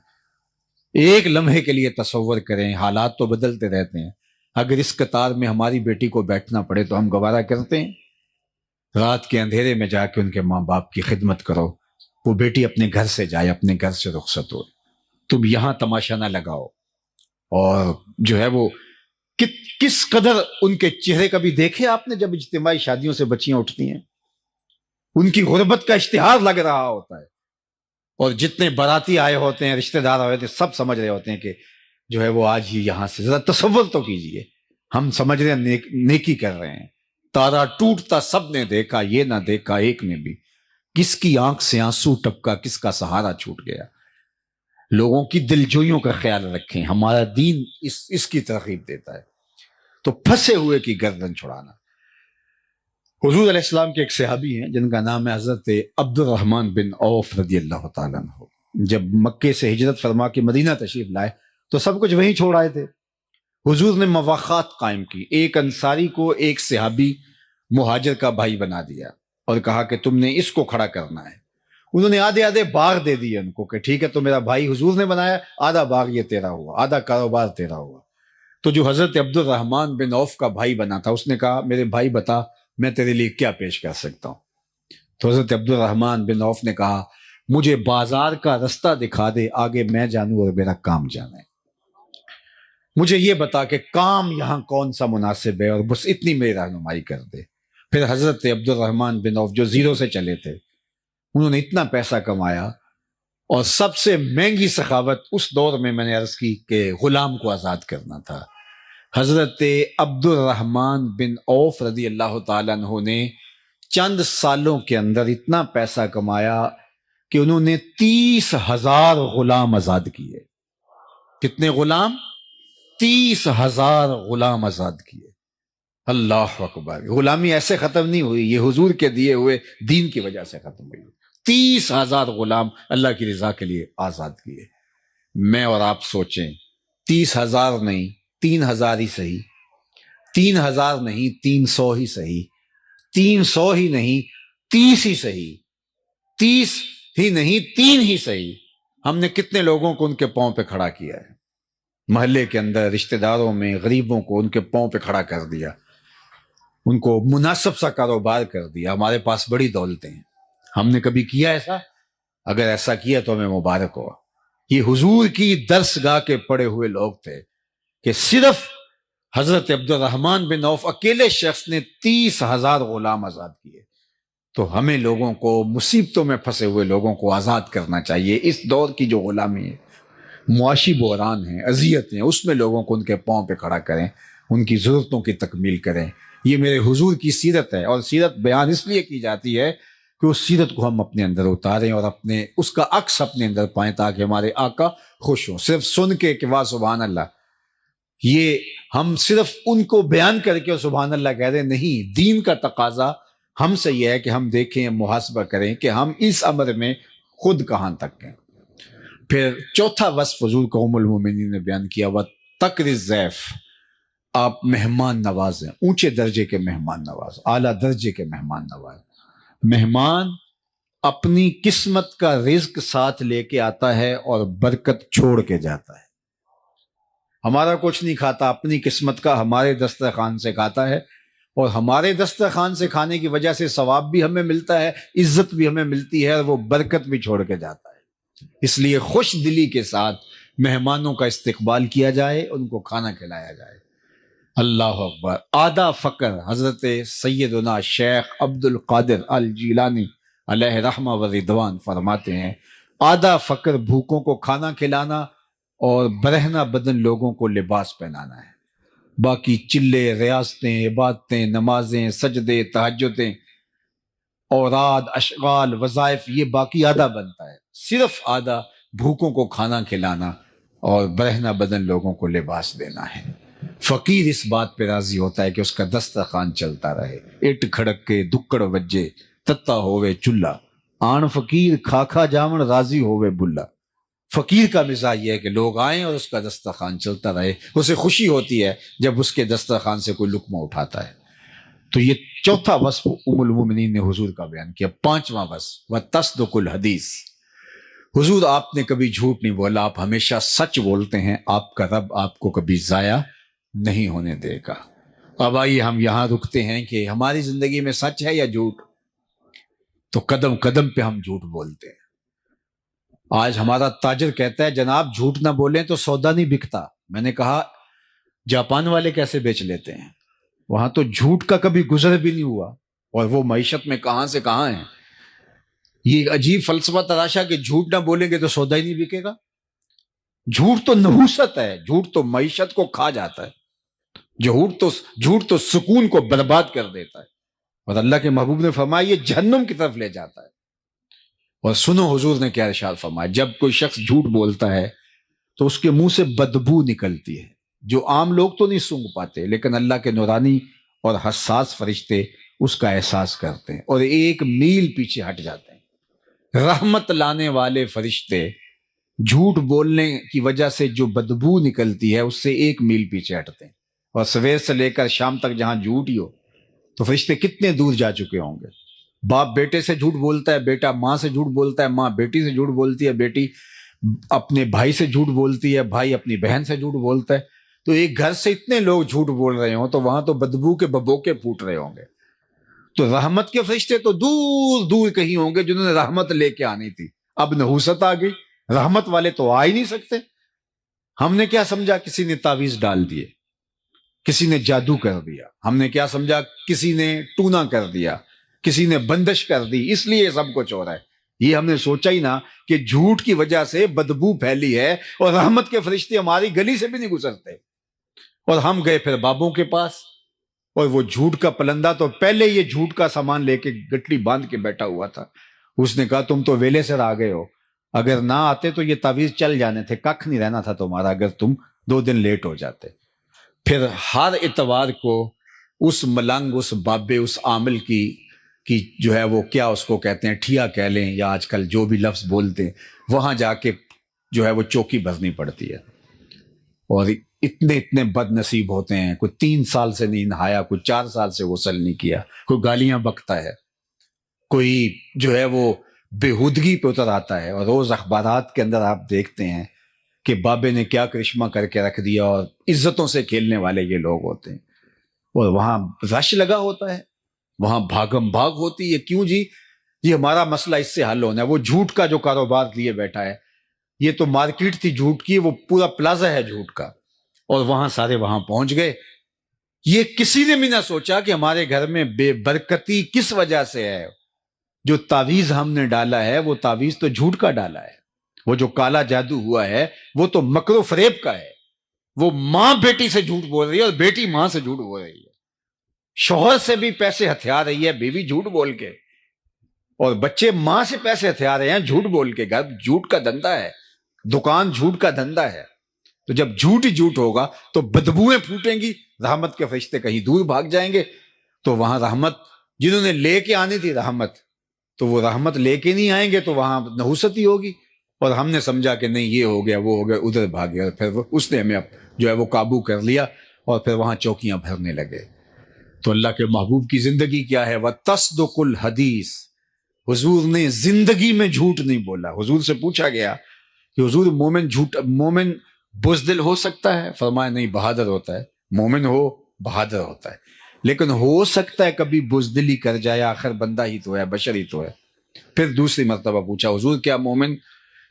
ایک لمحے کے لیے تصور کریں، حالات تو بدلتے رہتے ہیں، اگر اس قطار میں ہماری بیٹی کو بیٹھنا پڑے تو ہم گوارا کرتے ہیں؟ رات کے اندھیرے میں جا کے ان کے ماں باپ کی خدمت کرو، وہ بیٹی اپنے گھر سے جائے، اپنے گھر سے رخصت ہو، تم یہاں تماشا نہ لگاؤ۔ اور جو ہے وہ کس قدر ان کے چہرے کبھی دیکھے آپ نے جب اجتماعی شادیوں سے بچیاں اٹھتی ہیں؟ ان کی غربت کا اشتہار لگ رہا ہوتا ہے، اور جتنے باراتی آئے ہوتے ہیں، رشتہ دار آئے ہوتے ہیں، سب سمجھ رہے ہوتے ہیں کہ جو ہے وہ آج ہی یہاں سے، ذرا تصور تو کیجئے، ہم سمجھ رہے ہیں نیکی کر رہے ہیں، تارا ٹوٹتا سب نے دیکھا، یہ نہ دیکھا ایک نے بھی، کس کی آنکھ سے آنسو ٹپکا، کس کا سہارا چھوٹ گیا۔ لوگوں کی دلجوئیوں کا خیال رکھیں، ہمارا دین اس کی ترغیب دیتا ہے۔ تو پھنسے ہوئے کی گردن چھڑانا۔ حضور علیہ السلام کے ایک صحابی ہیں جن کا نام ہے حضرت عبد الرحمن بن عوف رضی اللہ تعالیٰ عنہ۔ جب مکے سے ہجرت فرما کے مدینہ تشریف لائے تو سب کچھ وہیں چھوڑ آئے تھے۔ حضور نے مواخات قائم کی، ایک انصاری کو ایک صحابی مہاجر کا بھائی بنا دیا اور کہا کہ تم نے اس کو کھڑا کرنا ہے۔ انہوں نے آدھے آدھے باغ دے دیے ان کو کہ ٹھیک ہے، تو میرا بھائی حضور نے بنایا، آدھا باغ یہ تیرا ہوا، آدھا کاروبار تیرا ہوا۔ تو جو حضرت عبد الرحمن بن عوف کا بھائی بنا تھا اس نے کہا میرے بھائی بتا میں تیرے لیے کیا پیش کر سکتا ہوں؟ تو حضرت عبد الرحمن بن عوف نے کہا مجھے بازار کا رستہ دکھا دے، آگے میں جانوں اور میرا کام جانے، مجھے یہ بتا کہ کام یہاں کون سا مناسب ہے اور بس اتنی میری رہنمائی کر دے۔ پھر حضرت عبد الرحمن بن عوف جو زیرو سے چلے تھے، انہوں نے اتنا پیسہ کمایا، اور سب سے مہنگی سخاوت اس دور میں نے عرض کی کہ غلام کو آزاد کرنا تھا۔ حضرت عبد الرحمن بن عوف رضی اللہ تعالیٰ عنہ نے چند سالوں کے اندر اتنا پیسہ کمایا کہ انہوں نے 30,000 غلام آزاد کیے۔ کتنے غلام؟ 30,000 غلام آزاد کیے۔ اللہ اکبر۔ غلامی ایسے ختم نہیں ہوئی، یہ حضور کے دیے ہوئے دین کی وجہ سے ختم ہوئی۔ 30,000 غلام اللہ کی رضا کے لیے آزاد کیے۔ میں اور آپ سوچیں، 30,000 نہیں، 3,000 ہی صحیح، 3,000 نہیں، 300 ہی صحیح، 300 ہی نہیں، 30 ہی صحیح، 30 ہی نہیں، 3 ہی صحیح۔ ہم نے کتنے لوگوں کو ان کے پاؤں پہ کھڑا کیا ہے، محلے کے اندر، رشتہ داروں میں، غریبوں کو ان کے پاؤں پہ کھڑا کر دیا، ان کو مناسب سا کاروبار کر دیا۔ ہمارے پاس بڑی دولتیں ہیں، ہم نے کبھی کیا ایسا؟ اگر ایسا کیا تو ہمیں مبارک ہوا۔ یہ حضور کی درس گاہ کے پڑے ہوئے لوگ تھے کہ صرف حضرت عبد الرحمن بن عوف اکیلے شخص نے 30,000 غلام آزاد کیے۔ تو ہمیں لوگوں کو، مصیبتوں میں پھنسے ہوئے لوگوں کو آزاد کرنا چاہیے۔ اس دور کی جو غلامی ہے، معاشی بحران ہیں، اذیت ہیں، اس میں لوگوں کو ان کے پاؤں پہ کھڑا کریں، ان کی ضرورتوں کی تکمیل کریں۔ یہ میرے حضور کی سیرت ہے، اور سیرت بیان اس لیے کی جاتی ہے کہ اس سیرت کو ہم اپنے اندر اتاریں اور اس کا عکس اپنے اندر پائیں تاکہ ہمارے آقا خوش ہوں۔ صرف سن کے کہ واہ سبحان اللہ، یہ ہم صرف ان کو بیان کر کے سبحان اللہ کہہ دیں، نہیں، دین کا تقاضا ہم سے یہ ہے کہ ہم دیکھیں، محاسبہ کریں کہ ہم اس امر میں خود کہاں تک ہیں۔ پھر چوتھا وصف حضور کو ام المومنین نے بیان کیا، وہ تکر الضیف، آپ مہمان نواز ہیں، اونچے درجے کے مہمان نواز، اعلیٰ درجے کے مہمان نواز۔ مہمان اپنی قسمت کا رزق ساتھ لے کے آتا ہے اور برکت چھوڑ کے جاتا ہے۔ ہمارا کچھ نہیں کھاتا، اپنی قسمت کا ہمارے دسترخوان سے کھاتا ہے اور ہمارے دسترخوان سے کھانے کی وجہ سے ثواب بھی ہمیں ملتا ہے، عزت بھی ہمیں ملتی ہے، اور وہ برکت بھی چھوڑ کے جاتا ہے۔ اس لیے خوش دلی کے ساتھ مہمانوں کا استقبال کیا جائے، ان کو کھانا کھلایا جائے۔ اللہ اکبر۔ آدھا فقر حضرت سیدنا شیخ عبد القادر الجیلانی علیہ رحمہ و رضوان فرماتے ہیں، آدھا فقر بھوکوں کو کھانا کھلانا اور برہنہ بدن لوگوں کو لباس پہنانا ہے۔ باقی چلے، ریاستیں، عبادتیں، نمازیں، سجدے، تہجدیں، اوراد، اشغال، وظائف، یہ باقی آدھا بنتا ہے۔ صرف آدھا بھوکوں کو کھانا کھلانا اور برہنہ بدن لوگوں کو لباس دینا ہے۔ فقیر اس بات پہ راضی ہوتا ہے کہ اس کا دسترخوان چلتا رہے، اٹ کھڑک کے دکڑ وجے تتا ہوئے چلہ، آن فقیر کھا کھا جاون راضی ہوئے بلا۔ فقیر کا مزاج یہ ہے کہ لوگ آئیں اور اس کا دسترخوان چلتا رہے، اسے خوشی ہوتی ہے جب اس کے دسترخوان سے کوئی لقمہ اٹھاتا ہے۔ تو یہ چوتھا وصف ام المومنین نے حضور کا بیان کیا۔ پانچواں وصف وتصدق الحدیث، حضور آپ نے کبھی جھوٹ نہیں بولا، آپ ہمیشہ سچ بولتے ہیں، آپ کا رب آپ کو کبھی ضائع نہیں ہونے دے گا۔ اب آئیے ہم یہاں رکتے ہیں کہ ہماری زندگی میں سچ ہے یا جھوٹ؟ تو قدم قدم پہ ہم جھوٹ بولتے ہیں۔ آج ہمارا تاجر کہتا ہے جناب جھوٹ نہ بولیں تو سودا نہیں بکتا۔ میں نے کہا جاپان والے کیسے بیچ لیتے ہیں؟ وہاں تو جھوٹ کا کبھی گزر بھی نہیں ہوا، اور وہ معیشت میں کہاں سے کہاں ہیں۔ یہ عجیب فلسفہ تراشا کہ جھوٹ نہ بولیں گے تو سودا ہی نہیں بکے گا۔ جھوٹ تو نحوست ہے، جھوٹ تو معیشت کو کھا جاتا ہے، جھوٹ تو سکون کو برباد کر دیتا ہے، اور اللہ کے محبوب نے فرمایا یہ جہنم کی طرف لے جاتا ہے۔ اور سنو حضور نے کیا ارشاد فرمایا، جب کوئی شخص جھوٹ بولتا ہے تو اس کے منہ سے بدبو نکلتی ہے، جو عام لوگ تو نہیں سونگھ پاتے، لیکن اللہ کے نورانی اور حساس فرشتے اس کا احساس کرتے ہیں اور ایک میل پیچھے ہٹ جاتے ہیں۔ رحمت لانے والے فرشتے جھوٹ بولنے کی وجہ سے جو بدبو نکلتی ہے اس سے ایک میل پیچھے ہٹتے ہیں، اور سویر سے لے کر شام تک جہاں جھوٹ ہی ہو تو فرشتے کتنے دور جا چکے ہوں گے۔ باپ بیٹے سے جھوٹ بولتا ہے، بیٹا ماں سے جھوٹ بولتا ہے، ماں بیٹی سے جھوٹ بولتی ہے، بیٹی اپنے بھائی سے جھوٹ بولتی ہے، بھائی اپنی بہن سے جھوٹ بولتا ہے۔ تو ایک گھر سے اتنے لوگ جھوٹ بول رہے ہوں تو وہاں تو بدبو کے ببوکے پھوٹ رہے ہوں گے۔ تو رحمت کے فرشتے تو دور دور کہیں ہوں گے جنہوں نے رحمت لے کے آنی تھی، اب نحوست آ گئی، رحمت والے تو آ ہی نہیں سکتے۔ ہم نے کیا سمجھا کسی نے تعویذ ڈال دیے، کسی نے جادو کر دیا، ہم نے کیا سمجھا کسی نے ٹونا کر دیا، کسی نے بندش کر دی، اس لیے سب کچھ ہو رہا ہے۔ یہ ہم نے سوچا ہی نہ کہ جھوٹ کی وجہ سے بدبو پھیلی ہے، اور رحمت کے فرشتے ہماری گلی سے بھی نہیں گزرتے۔ اور ہم گئے پھر بابوں کے پاس، اور وہ جھوٹ کا پلندہ تو پہلے یہ جھوٹ کا سامان لے کے گٹلی باندھ کے بیٹھا ہوا تھا۔ اس نے کہا تم تو ویلے سے آ گئے ہو، اگر نہ آتے تو یہ تعویذ چل جانے تھے، ککھ نہیں رہنا تھا تمہارا اگر تم 2 دن لیٹ ہو جاتے۔ پھر ہر اتوار کو اس ملنگ، اس بابے، اس عامل کی جو ہے وہ کیا اس کو کہتے ہیں، ٹھیا کہہ لیں یا آج کل جو بھی لفظ بولتے ہیں، وہاں جا کے جو ہے وہ چوکی بھرنی پڑتی ہے۔ اور اتنے بد نصیب ہوتے ہیں، کوئی 3 سال سے نہیں نہایا، کوئی 4 سال سے غسل نہیں کیا، کوئی گالیاں بکتا ہے، کوئی جو ہے وہ بےہودگی پہ اتر آتا ہے، اور روز اخبارات کے اندر آپ دیکھتے ہیں کہ بابے نے کیا کرشمہ کر کے رکھ دیا، اور عزتوں سے کھیلنے والے یہ لوگ ہوتے ہیں۔ اور وہاں رش لگا ہوتا ہے، وہاں بھاگم بھاگ ہوتی ہے، کیوں جی ہمارا مسئلہ اس سے حل ہونا ہے۔ وہ جھوٹ کا جو کاروبار لیے بیٹھا ہے، یہ تو مارکیٹ تھی جھوٹ کی، وہ پورا پلازا ہے جھوٹ کا، اور وہاں سارے وہاں پہنچ گئے۔ یہ کسی نے بھی نہ سوچا کہ ہمارے گھر میں بے برکتی کس وجہ سے ہے۔ جو تعویذ ہم نے ڈالا ہے وہ تعویذ تو جھوٹ کا ڈالا ہے، وہ جو کالا جادو ہوا ہے وہ تو مکر و فریب کا ہے۔ وہ ماں بیٹی سے جھوٹ بول رہی ہے، اور بیٹی ماں سے جھوٹ بول رہی ہے، شوہر سے بھی پیسے ہتھیا رہی ہے بیوی جھوٹ بول کے، اور بچے ماں سے پیسے ہتھیا رہے ہیں جھوٹ بول کے۔ گھر جھوٹ کا دھندا ہے، دکان جھوٹ کا دھندا ہے۔ تو جب جھوٹ ہی جھوٹ ہوگا تو بدبوئیں پھوٹیں گی، رحمت کے فرشتے کہیں دور بھاگ جائیں گے، تو وہاں رحمت جنہوں نے لے کے آنی تھی رحمت، تو وہ رحمت لے کے نہیں آئیں گے، تو وہاں نحوست ہی ہوگی۔ اور ہم نے سمجھا کہ نہیں یہ ہو گیا وہ ہو گیا، ادھر بھاگ گیا، پھر اس نے ہمیں جو ہے وہ قابو کر لیا، اور پھر وہاں چوکیاں بھرنے لگے۔ تو اللہ کے محبوب کی زندگی کیا ہے؟ وَتَصْدُقُ الْحَدِيث، حضور نے زندگی میں جھوٹ نہیں بولا۔ حضور سے پوچھا گیا کہ حضور مومن بزدل ہو سکتا ہے؟ فرمایا نہیں، بہادر ہوتا ہے۔ مومن ہو، بہادر ہوتا ہے، لیکن ہو سکتا ہے کبھی بزدلی کر جائے، آخر بندہ ہی تو ہے، بشر ہی تو ہے۔ پھر دوسری مرتبہ پوچھا حضور کیا مومن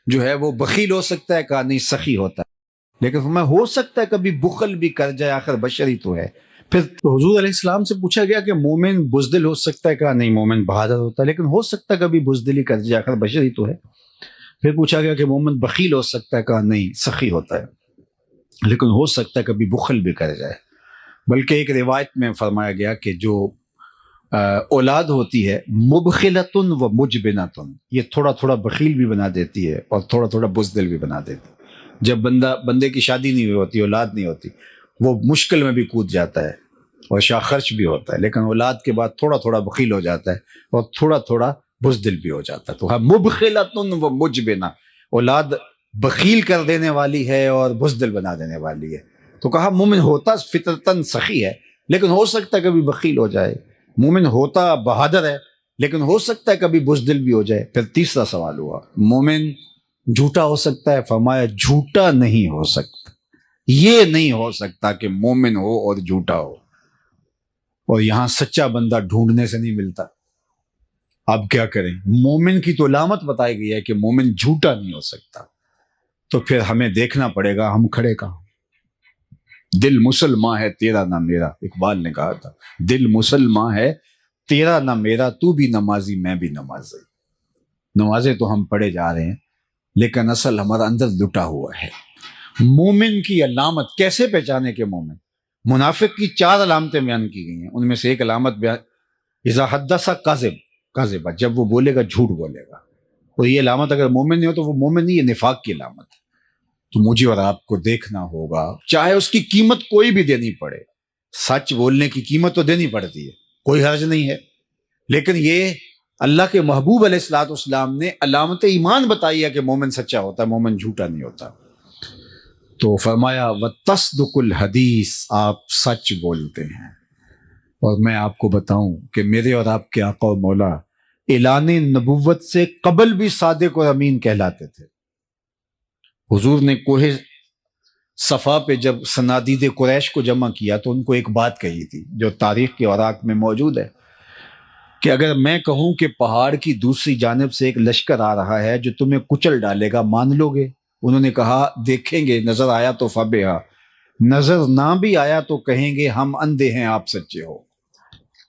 جو ہے وہ بخیل ہو سکتا ہے؟ کہا نہیں، سخی ہوتا ہے۔ لیکن فرمایا ہو سکتا ہے کبھی بخل بھی کر جائے، آخر بشر ہی تو ہے۔ پھر حضور علیہ السلام سے پوچھا گیا کہ مومن بزدل ہو سکتا ہے؟ کہا نہیں، مومن بہادر ہوتا ہے، لیکن ہو سکتا ہے کبھی بزدلی کر جائے، آخر بشر ہی تو ہے۔ پھر پوچھا گیا کہ مومن بخیل ہو سکتا ہے؟ کہا نہیں، سخی ہوتا ہے، لیکن ہو سکتا ہے کبھی بخل بھی کر جائے۔ بلکہ ایک روایت میں فرمایا گیا کہ جو اولاد ہوتی ہے مبخلتن و مجبنتن، یہ تھوڑا تھوڑا بخیل بھی بنا دیتی ہے اور تھوڑا تھوڑا بزدل بھی بنا دیتی ہے۔ جب بندے کی شادی نہیں ہوتی، اولاد نہیں ہوتی، وہ مشکل میں بھی کود جاتا ہے اور شاہ خرچ بھی ہوتا ہے، لیکن اولاد کے بعد تھوڑا تھوڑا بخیل ہو جاتا ہے اور تھوڑا تھوڑا بزدل بھی ہو جاتا ہے۔ تو ہاں، مبخلتن و مجبنہ، اولاد بخیل کر دینے والی ہے اور بزدل بنا دینے والی ہے۔ تو کہا مومن ہوتا فطرتاً سخی ہے، لیکن ہو سکتا ہے کبھی بخیل ہو جائے۔ مومن ہوتا بہادر ہے، لیکن ہو سکتا ہے کبھی بزدل بھی ہو جائے۔ پھر تیسرا سوال ہوا، مومن جھوٹا ہو سکتا ہے؟ فرمایا جھوٹا نہیں ہو سکتا، یہ نہیں ہو سکتا کہ مومن ہو اور جھوٹا ہو۔ اور یہاں سچا بندہ ڈھونڈنے سے نہیں ملتا۔ اب کیا کریں؟ مومن کی تو علامت بتائی گئی ہے کہ مومن جھوٹا نہیں ہو سکتا، تو پھر ہمیں دیکھنا پڑے گا ہم کھڑے کہاں۔ دل مسلمان ہے تیرا نہ میرا، اقبال نے کہا تھا، دل مسلمان ہے تیرا نہ میرا، تو بھی نمازی میں بھی نمازی۔ نمازیں تو ہم پڑھے جا رہے ہیں، لیکن اصل ہمارا اندر لٹا ہوا ہے۔ مومن کی علامت کیسے پہچانے کے مومن؟ منافق کی 4 علامتیں بیان کی گئی ہیں، ان میں سے ایک علامت بیان، اذا حدث کاذب، جب وہ بولے گا جھوٹ بولے گا۔ اور یہ علامت اگر مومن نہیں ہو تو وہ مومن نہیں، یہ نفاق کی علامت ہے۔ تو مجھے اور آپ کو دیکھنا ہوگا، چاہے اس کی قیمت کوئی بھی دینی پڑے، سچ بولنے کی قیمت تو دینی پڑتی ہے، کوئی حرج نہیں ہے، لیکن یہ اللہ کے محبوب علیہ الصلوۃ والسلام نے علامت ایمان بتائی ہے کہ مومن سچا ہوتا ہے، مومن جھوٹا نہیں ہوتا۔ تو فرمایا وَتَصْدُقُ الْحَدِيث، آپ سچ بولتے ہیں۔ اور میں آپ کو بتاؤں کہ میرے اور آپ کے آقا و مولا اعلان نبوت سے قبل بھی صادق اور امین کہلاتے تھے۔ حضور نے کوہ صفا پہ جب صنادید قریش کو جمع کیا تو ان کو ایک بات کہی تھی جو تاریخ کے اوراق میں موجود ہے، کہ اگر میں کہوں کہ پہاڑ کی دوسری جانب سے ایک لشکر آ رہا ہے جو تمہیں کچل ڈالے گا، مان لو گے؟ انہوں نے کہا دیکھیں گے، نظر آیا تو فبہا، نظر نہ بھی آیا تو کہیں گے ہم اندھے ہیں، آپ سچے ہو،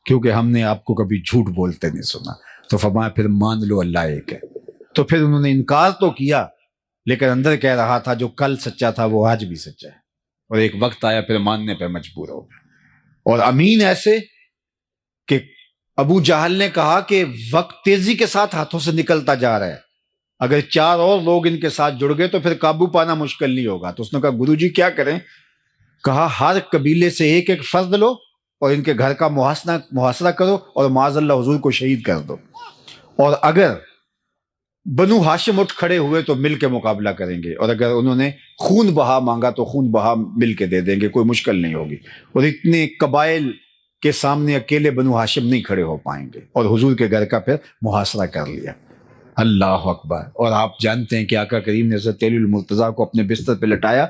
کیونکہ ہم نے آپ کو کبھی جھوٹ بولتے نہیں سنا۔ تو فرمایا پھر مان لو اللہ ایک ہے۔ تو پھر انہوں نے انکار تو کیا، لیکن اندر کہہ رہا تھا جو کل سچا تھا وہ آج بھی سچا ہے، اور ایک وقت آیا پھر ماننے پہ مجبور ہو گیا۔ اور امین ایسے کہ ابو جہل نے کہا کہ وقت تیزی کے ساتھ ہاتھوں سے نکلتا جا رہا ہے، اگر 4 اور لوگ ان کے ساتھ جڑ گئے تو پھر قابو پانا مشکل نہیں ہوگا۔ تو اس نے کہا گرو جی کیا کریں؟ کہا ہر قبیلے سے ایک ایک فرد لو اور ان کے گھر کا محاصرہ کرو اور معاذ اللہ حضور کو شہید کر دو، اور اگر بنو ہاشم اٹھ کھڑے ہوئے تو مل کے مقابلہ کریں گے، اور اگر انہوں نے خون بہا مانگا تو خون بہا مل کے دے دیں گے، کوئی مشکل نہیں ہوگی۔ اور اتنے قبائل کے سامنے اکیلے بنو ہاشم نہیں کھڑے ہو پائیں گے، اور حضور کے گھر کا پھر محاصرہ کر لیا۔ اللہ اکبر۔ اور آپ جانتے ہیں کہ آقا کریم نے حضرت علی المرتضیٰ کو اپنے بستر پہ لٹایا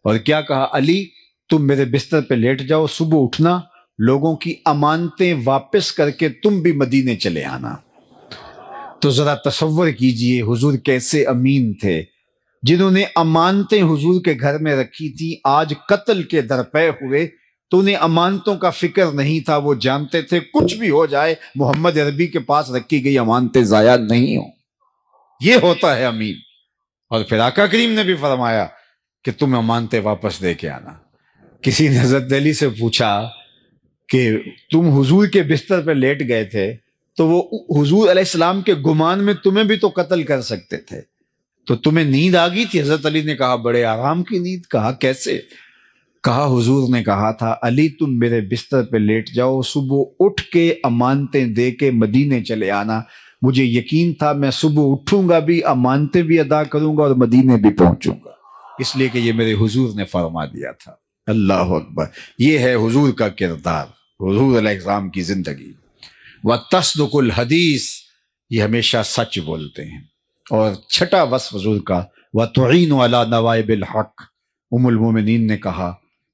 اور کیا کہا، علی تم میرے بستر پہ لیٹ جاؤ، صبح اٹھنا، لوگوں کی امانتیں واپس کر کے تم بھی مدینے چلے آنا۔ تو ذرا تصور کیجئے حضور کیسے امین تھے، جنہوں نے امانتیں حضور کے گھر میں رکھی تھی، آج قتل کے درپے ہوئے تو انہیں امانتوں کا فکر نہیں تھا، وہ جانتے تھے کچھ بھی ہو جائے محمد عربی کے پاس رکھی گئی امانتیں ضائع نہیں ہوں۔ یہ ہوتا ہے امین۔ اور پھر آقا کریم نے بھی فرمایا کہ تم امانتیں واپس دے کے آنا۔ کسی نے حضرت علی سے پوچھا کہ تم حضور کے بستر پہ لیٹ گئے تھے تو وہ حضور علیہ السلام کے گمان میں تمہیں بھی تو قتل کر سکتے تھے، تو تمہیں نیند آ گئی تھی؟ حضرت علی نے کہا بڑے آرام کی نیند۔ کہا کیسے؟ کہا حضور نے کہا تھا علی تم میرے بستر پہ لیٹ جاؤ، صبح اٹھ کے امانتیں دے کے مدینے چلے آنا، مجھے یقین تھا میں صبح اٹھوں گا بھی، امانتیں بھی ادا کروں گا اور مدینے بھی پہنچوں گا، اس لیے کہ یہ میرے حضور نے فرما دیا تھا۔ اللہ اکبر۔ یہ ہے حضور کا کردار، حضور علیہ السلام کی زندگی۔ وَتَصْدُقُ الْحَدِيث، یہ ہمیشہ سچ بولتے ہیں۔ اور چھٹا وصف حضور کا وَتُعِينُ عَلَى نَوَائِبِ الْحَقِّ، ام المومنین نے کہا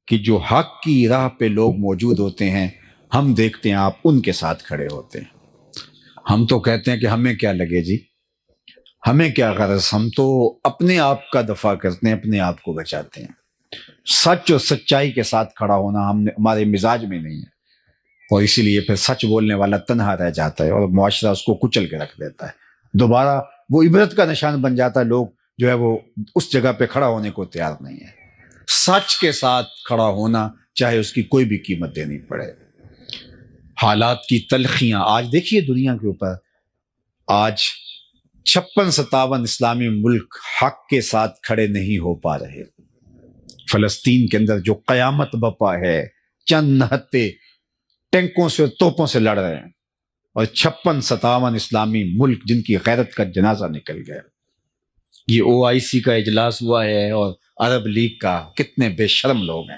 کہ جو حق کی راہ پہ لوگ موجود ہوتے ہیں ہم دیکھتے ہیں آپ ان کے ساتھ کھڑے ہوتے ہیں. ہم تو کہتے ہیں کہ ہمیں کیا لگے جی، ہمیں کیا غرض، ہم تو اپنے آپ کا دفاع کرتے ہیں، اپنے آپ کو بچاتے ہیں. سچ اور سچائی کے ساتھ کھڑا ہونا ہمارے مزاج میں نہیں ہے، اور اسی لیے پھر سچ بولنے والا تنہا رہ جاتا ہے اور معاشرہ اس کو کچل کے رکھ دیتا ہے. دوبارہ وہ عبرت کا نشان بن جاتا ہے. لوگ جو ہے وہ اس جگہ پہ کھڑا ہونے کو تیار نہیں ہے. سچ کے ساتھ کھڑا ہونا چاہے اس کی کوئی بھی قیمت دینی پڑے. حالات کی تلخیاں آج دیکھیے دنیا کے اوپر. آج 56-57 اسلامی ملک حق کے ساتھ کھڑے نہیں ہو پا رہے. فلسطین کے اندر جو قیامت بپا ہے، چند نہتے ٹینکوں سے اور توپوں سے لڑ رہے ہیں، اور 56-57 اسلامی ملک جن کی غیرت کا جنازہ نکل گیا. یہ OIC کا اجلاس ہوا ہے اور عرب لیگ کا. کتنے بے شرم لوگ ہیں،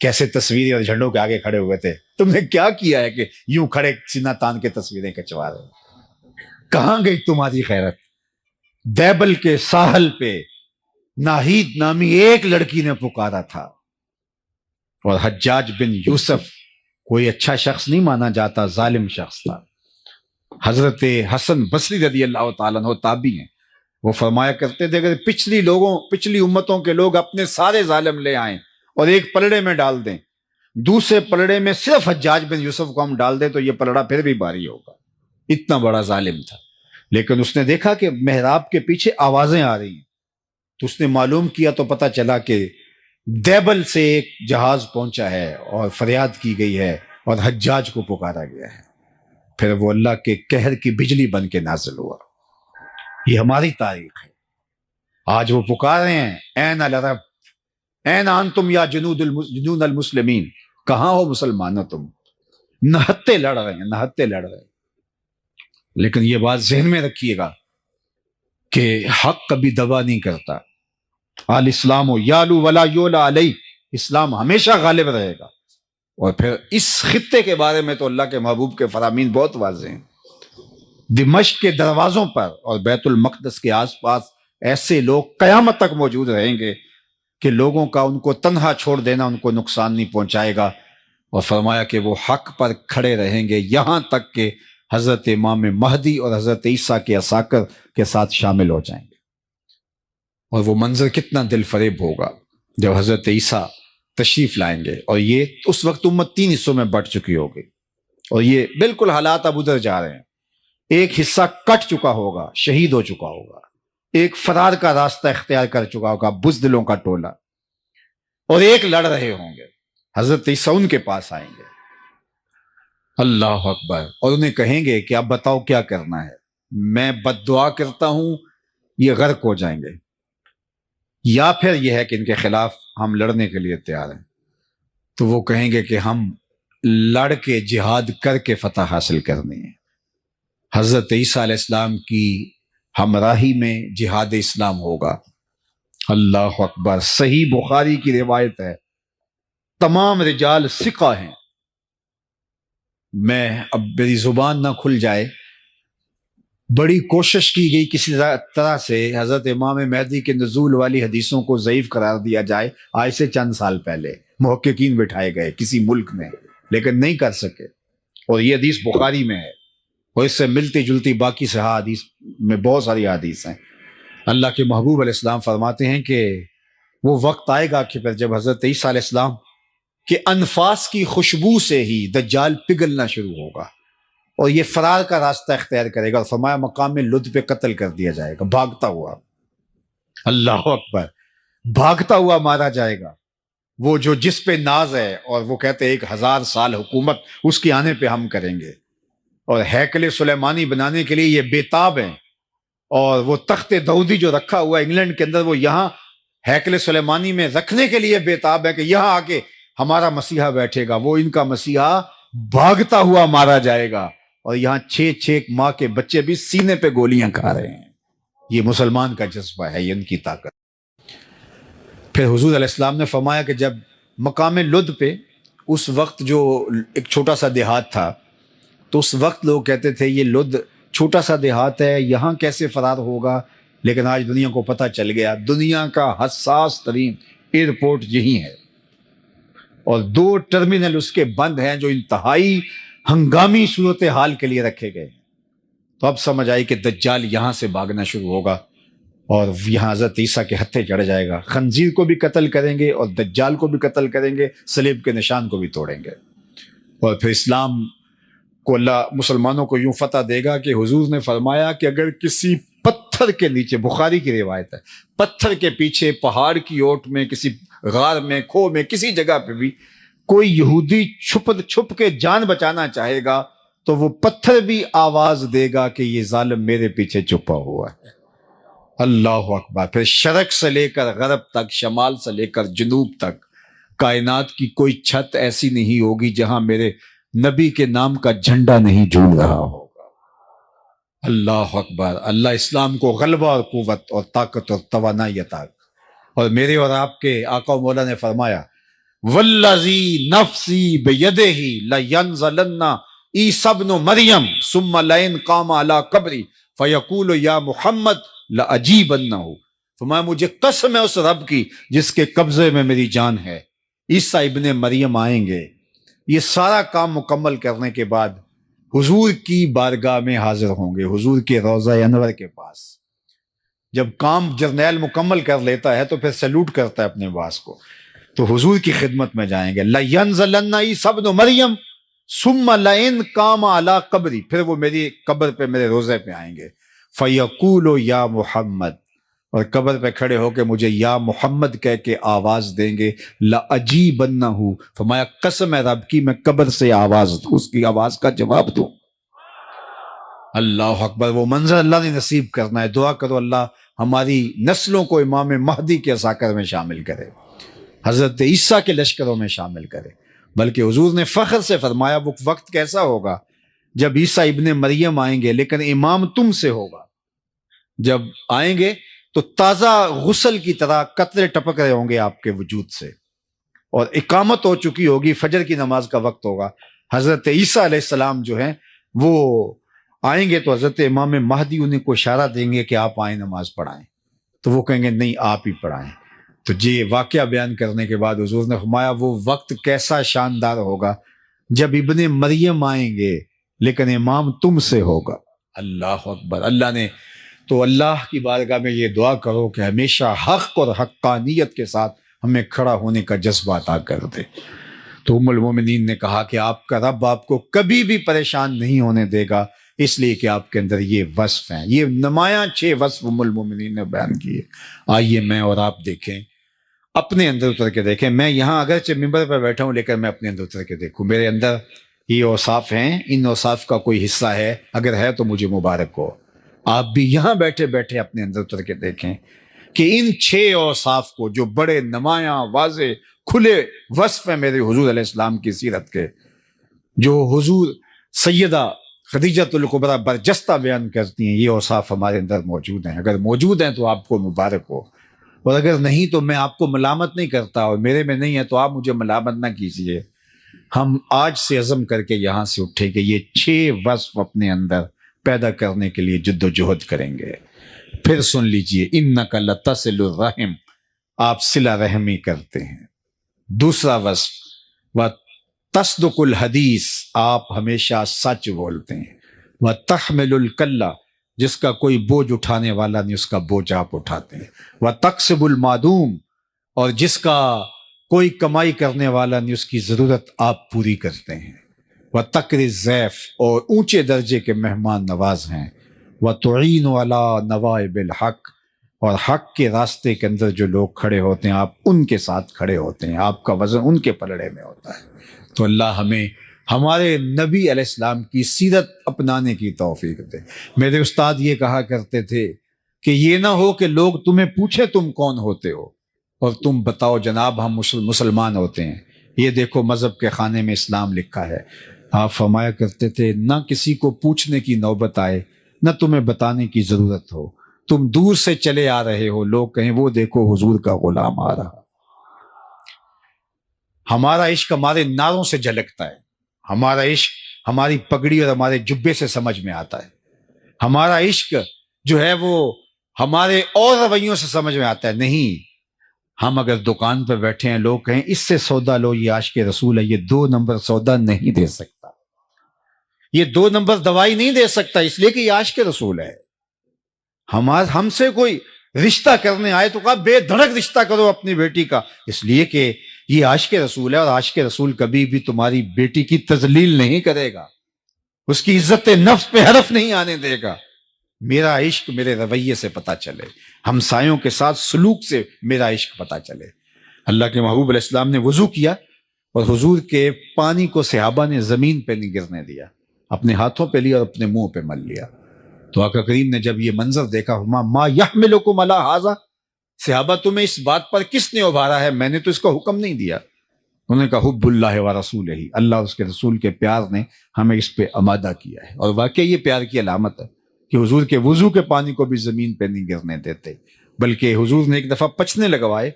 کیسے تصویریں اور جھنڈوں کے آگے کھڑے ہوئے تھے. تم نے کیا کیا ہے کہ یوں کھڑے سینہ تان کے تصویریں کھنچوا رہے ہو؟ کہاں گئی تمہاری غیرت؟ دیبل کے ساحل پہ ناہید نامی ایک لڑکی نے پکارا تھا، اور حجاج بن یوسف کوئی اچھا شخص نہیں مانا جاتا، ظالم شخص تھا. حضرت حسن بصری رضی اللہ تعالیٰ عنہ تابعی ہیں، وہ فرمایا کرتے تھے کہ پچھلی امتوں کے لوگ اپنے سارے ظالم لے آئیں اور ایک پلڑے میں ڈال دیں، دوسرے پلڑے میں صرف حجاج بن یوسف کو ہم ڈال دیں تو یہ پلڑا پھر بھی بھاری ہوگا. اتنا بڑا ظالم تھا. لیکن اس نے دیکھا کہ محراب کے پیچھے آوازیں آ رہی ہیں، تو اس نے معلوم کیا تو پتا چلا کہ دیبل سے ایک جہاز پہنچا ہے اور فریاد کی گئی ہے اور حجاج کو پکارا گیا ہے. پھر وہ اللہ کے قہر کی بجلی بن کے نازل ہوا. یہ ہماری تاریخ ہے. آج وہ پکار رہے ہیں، این العرب این انتم یا جنون المسلمین، کہاں ہو مسلمانوں تم؟ نہتے لڑ رہے ہیں، نہتے لڑ رہے ہیں. لیکن یہ بات ذہن میں رکھیے گا کہ حق کبھی دبا نہیں کرتا. الاسلام یالو ولا یولا علیہ، اسلام ہمیشہ غالب رہے گا. اور پھر اس خطے کے بارے میں تو اللہ کے محبوب کے فرامین بہت واضح ہیں. دمشق کے دروازوں پر اور بیت المقدس کے آس پاس ایسے لوگ قیامت تک موجود رہیں گے کہ لوگوں کا ان کو تنہا چھوڑ دینا ان کو نقصان نہیں پہنچائے گا. اور فرمایا کہ وہ حق پر کھڑے رہیں گے یہاں تک کہ حضرت امام مہدی اور حضرت عیسیٰ کے عساکر کے ساتھ شامل ہو جائیں گے. اور وہ منظر کتنا دل فریب ہوگا جب حضرت عیسیٰ تشریف لائیں گے. اور یہ اس وقت امت 3 حصوں میں بٹ چکی ہوگی، اور یہ بالکل حالات اب ادھر جا رہے ہیں. ایک حصہ کٹ چکا ہوگا، شہید ہو چکا ہوگا، ایک فرار کا راستہ اختیار کر چکا ہوگا، بزدلوں کا ٹولہ، اور ایک لڑ رہے ہوں گے. حضرت عیسیٰ ان کے پاس آئیں گے، اللہ اکبر، اور انہیں کہیں گے کہ اب بتاؤ کیا کرنا ہے. میں بد دعا کرتا ہوں یہ غرق ہو جائیں گے، یا پھر یہ ہے کہ ان کے خلاف ہم لڑنے کے لیے تیار ہیں. تو وہ کہیں گے کہ ہم لڑ کے جہاد کر کے فتح حاصل کرنی ہے. حضرت عیسیٰ علیہ السلام کی ہمراہی میں جہاد اسلام ہوگا. اللہ اکبر. صحیح بخاری کی روایت ہے، تمام رجال ثقہ ہیں. میں اب میری زبان نہ کھل جائے، بڑی کوشش کی گئی کسی طرح سے حضرت امام مہدی کے نزول والی حدیثوں کو ضعیف قرار دیا جائے. آج سے چند سال پہلے محققین بٹھائے گئے کسی ملک میں، لیکن نہیں کر سکے. اور یہ حدیث بخاری میں ہے، اور اس سے ملتی جلتی باقی صحیح حدیث میں بہت ساری حدیث ہیں. اللہ کے محبوب علیہ السلام فرماتے ہیں کہ وہ وقت آئے گا کہ پھر جب حضرت عیسیٰ علیہ السلام کے انفاس کی خوشبو سے ہی دجال پگھلنا شروع ہوگا اور یہ فرار کا راستہ اختیار کرے گا. اور فرمایا مقام لد پہ قتل کر دیا جائے گا، بھاگتا ہوا. اللہ اکبر. بھاگتا ہوا مارا جائے گا. وہ جو جس پہ ناز ہے، اور وہ کہتے ہیں 1000 سال حکومت اس کے آنے پہ ہم کریں گے. اور ہیکل سلیمانی بنانے کے لیے یہ بےتاب ہیں. اور وہ تخت داؤدی جو رکھا ہوا ہے انگلینڈ کے اندر، وہ یہاں ہیکل سلیمانی میں رکھنے کے لیے بےتاب ہے کہ یہاں آ کے ہمارا مسیحا بیٹھے گا. وہ ان کا مسیحا بھاگتا ہوا مارا جائے گا، اور یہاں 6 ماہ کے بچے بھی سینے پہ گولیاں کھا رہے ہیں. یہ مسلمان کا جذبہ ہے، یہ ان کی طاقت. پھر حضور علیہ السلام نے فرمایا کہ جب مقام لد پہ اس وقت جو ایک چھوٹا سا دیہات تھا، تو اس وقت لوگ کہتے تھے یہ لد چھوٹا سا دیہات ہے، یہاں کیسے فرار ہوگا. لیکن آج دنیا کو پتہ چل گیا دنیا کا حساس ترین ایئرپورٹ یہی ہے. اور 2 ٹرمینل اس کے بند ہیں جو انتہائی ہنگامی صورتحال کے لیے رکھے گئے ہیں۔ تو اب سمجھ آئی کہ دجال یہاں سے بھاگنا شروع ہوگا اور یہاں حضرت عیسیٰ کے ہتھے چڑھ جائے گا، خنزیر کو بھی قتل کریں گے اور دجال کو بھی قتل کریں گے، صلیب کے نشان کو بھی توڑیں گے، اور پھر اسلام کو اللہ مسلمانوں کو یوں فتح دے گا کہ حضور نے فرمایا کہ اگر کسی پتھر کے نیچے، بخاری کی روایت ہے، پتھر کے پیچھے، پہاڑ کی اوٹ میں، کسی غار میں، کھو میں، کسی جگہ پہ بھی کوئی یہودی چھپ کے جان بچانا چاہے گا تو وہ پتھر بھی آواز دے گا کہ یہ ظالم میرے پیچھے چھپا ہوا ہے۔ اللہ اکبر۔ پھر شرق سے لے کر غرب تک، شمال سے لے کر جنوب تک، کائنات کی کوئی چھت ایسی نہیں ہوگی جہاں میرے نبی کے نام کا جھنڈا نہیں جھول رہا ہوگا۔ اللہ اکبر۔ اللہ اسلام کو غلبہ اور قوت اور طاقت اور توانائی عطا۔ اور میرے اور آپ کے آقا و مولا نے فرمایا والذی نفسی بیدہ لینزلن عیسی ابن مریم ثم لئن قام علی قبری فیقول یا محمد لاجیبنہ۔ فرمایا مجھے قسم ہے اس رب کی جس کے قبضے میں میری جان ہے، عیسیٰ ابن مریم آئیں گے، یہ سارا کام مکمل کرنے کے بعد حضور کی بارگاہ میں حاضر ہوں گے، حضور کے روضہ انور کے پاس۔ جب کام جرنیل مکمل کر لیتا ہے تو پھر سیلوٹ کرتا ہے اپنے باس کو، تو حضور کی خدمت میں جائیں گے۔ لَيَنزَلَنَّ عِيسَى ابْنُ مَرْيَمَ ثُمَّ لَئِن قَامَ عَلَىٰ قَبْرِي، پھر وہ میری قبر پہ، میرے روزے پہ آئیں گے۔ فَيَقُولُ يَا محمد، اور قبر پہ کھڑے ہو کے مجھے یا محمد کہہ کے آواز دیں گے۔ لَأَجِيبَنَّهُ، فرمایا قسم ہے رب کی میں قبر سے آواز دوں، اس کی آواز کا جواب دوں۔ اللہ اکبر۔ وہ منظر اللہ نے نصیب کرنا ہے۔ دعا کرو اللہ ہماری نسلوں کو امام مہدی کے عساکر میں شامل کرے، حضرت عیسیٰ کے لشکروں میں شامل کرے۔ بلکہ حضور نے فخر سے فرمایا وہ وقت کیسا ہوگا جب عیسیٰ ابن مریم آئیں گے لیکن امام تم سے ہوگا۔ جب آئیں گے تو تازہ غسل کی طرح قطرے ٹپک رہے ہوں گے آپ کے وجود سے، اور اقامت ہو چکی ہوگی، فجر کی نماز کا وقت ہوگا۔ حضرت عیسیٰ علیہ السلام جو ہیں وہ آئیں گے تو حضرت امام مہدی انہیں کو اشارہ دیں گے کہ آپ آئیں نماز پڑھائیں، تو وہ کہیں گے نہیں آپ ہی پڑھائیں۔ تو یہ واقعہ بیان کرنے کے بعد حضور نے فرمایا وہ وقت کیسا شاندار ہوگا جب ابن مریم آئیں گے لیکن امام تم سے ہوگا۔ اللہ اکبر۔ اللہ نے تو اللہ کی بارگاہ میں یہ دعا کرو کہ ہمیشہ حق اور حقانیت کے ساتھ ہمیں کھڑا ہونے کا جذبہ عطا کر دے۔ تو ام المومنین نے کہا کہ آپ کا رب آپ کو کبھی بھی پریشان نہیں ہونے دے گا، اس لیے کہ آپ کے اندر یہ وصف ہیں۔ یہ نمایاں 6 وصف ام المومنین نے بیان کیے۔ آئیے میں اور آپ دیکھیں، اپنے اندر اتر کے دیکھیں۔ میں یہاں اگرچہ ممبر پہ بیٹھا ہوں لیکن میں اپنے اندر اتر کے دیکھوں، میرے اندر یہ اوصاف ہیں، ان اوصاف کا کوئی حصہ ہے، اگر ہے تو مجھے مبارک ہو۔ آپ بھی یہاں بیٹھے بیٹھے اپنے اندر اتر کے دیکھیں کہ ان 6 اوصاف کو، جو بڑے نمایاں واضح کھلے وصف ہیں میرے حضور علیہ السلام کی سیرت کے، جو حضور سیدہ خدیجۃ الکبریٰ برجستہ بیان کرتی ہیں، یہ اوصاف ہمارے اندر موجود ہیں۔ اگر موجود ہیں تو آپ کو مبارک ہو، اور اگر نہیں تو میں آپ کو ملامت نہیں کرتا، اور میرے میں نہیں ہے تو آپ مجھے ملامت نہ کیجیے۔ ہم آج سے عزم کر کے یہاں سے اٹھے کہ یہ 6 وصف اپنے اندر پیدا کرنے کے لیے جد و جہد کریں گے۔ پھر سن لیجئے، انک لتصل الرحم، آپ صلہ رحمی کرتے ہیں۔ دوسرا وصف وتصدق الحدیث، آپ ہمیشہ سچ بولتے ہیں۔ وتحمل الکلہ، جس کا کوئی بوجھ اٹھانے والا نہیں اس کا بوجھ آپ اٹھاتے ہیں۔ وتکسب المعدوم، اور جس کا کوئی کمائی کرنے والا نہیں اس کی ضرورت آپ پوری کرتے ہیں۔ وتقری الضیف، اور اونچے درجے کے مہمان نواز ہیں۔ وتعین علی نوائب الحق، اور حق کے راستے کے اندر جو لوگ کھڑے ہوتے ہیں آپ ان کے ساتھ کھڑے ہوتے ہیں، آپ کا وزن ان کے پلڑے میں ہوتا ہے۔ تو اللہ ہمیں ہمارے نبی علیہ السلام کی سیرت اپنانے کی توفیق دے۔ میرے استاد یہ کہا کرتے تھے کہ یہ نہ ہو کہ لوگ تمہیں پوچھیں تم کون ہوتے ہو اور تم بتاؤ جناب ہم مسلمان ہوتے ہیں، یہ دیکھو مذہب کے خانے میں اسلام لکھا ہے۔ آپ فرمایا کرتے تھے نہ کسی کو پوچھنے کی نوبت آئے، نہ تمہیں بتانے کی ضرورت ہو، تم دور سے چلے آ رہے ہو، لوگ کہیں وہ دیکھو حضور کا غلام آ رہا۔ ہمارا عشق ہمارے نعروں سے جھلکتا ہے، ہمارا عشق ہماری پگڑی اور ہمارے جبے سے سمجھ میں آتا ہے، ہمارا عشق جو ہے وہ ہمارے اور رویوں سے سمجھ میں آتا ہے۔ نہیں، ہم اگر دکان پہ بیٹھے ہیں، لوگ کہیں اس سے سودا لو، یہ عاشق رسول ہے، یہ 2 نمبر سودا نہیں دے سکتا، یہ 2 نمبر دوائی نہیں دے سکتا، اس لیے کہ یہ عاشق رسول ہے۔ ہم سے کوئی رشتہ کرنے آئے تو کہا بے دھڑک رشتہ کرو اپنی بیٹی کا، اس لیے کہ یہ عاشق رسول ہے، اور عاشق رسول کبھی بھی تمہاری بیٹی کی تذلیل نہیں کرے گا، اس کی عزت نفس پہ حرف نہیں آنے دے گا۔ میرا عشق میرے رویے سے پتہ چلے، ہمسایوں کے ساتھ سلوک سے میرا عشق پتہ چلے۔ اللہ کے محبوب علیہ السلام نے وضو کیا اور حضور کے پانی کو صحابہ نے زمین پہ نہیں گرنے دیا، اپنے ہاتھوں پہ لیا اور اپنے منہ پہ مل لیا۔ تو آقا کریم نے جب یہ منظر دیکھا، ما یحملکم علی ھذا، صحابہ تمہیں اس بات پر کس نے ابھارا ہے؟ میں نے تو اس کا حکم نہیں دیا۔ انہوں نے کہا حب اللہ و رسولہ، اللہ اور اس کے رسول کے پیار نے ہمیں اس پہ آمادہ کیا ہے۔ اور واقعی یہ پیار کی علامت ہے کہ حضور کے وضو کے پانی کو بھی زمین پہ نہیں گرنے دیتے، بلکہ حضور نے ایک دفعہ پچنے لگوائے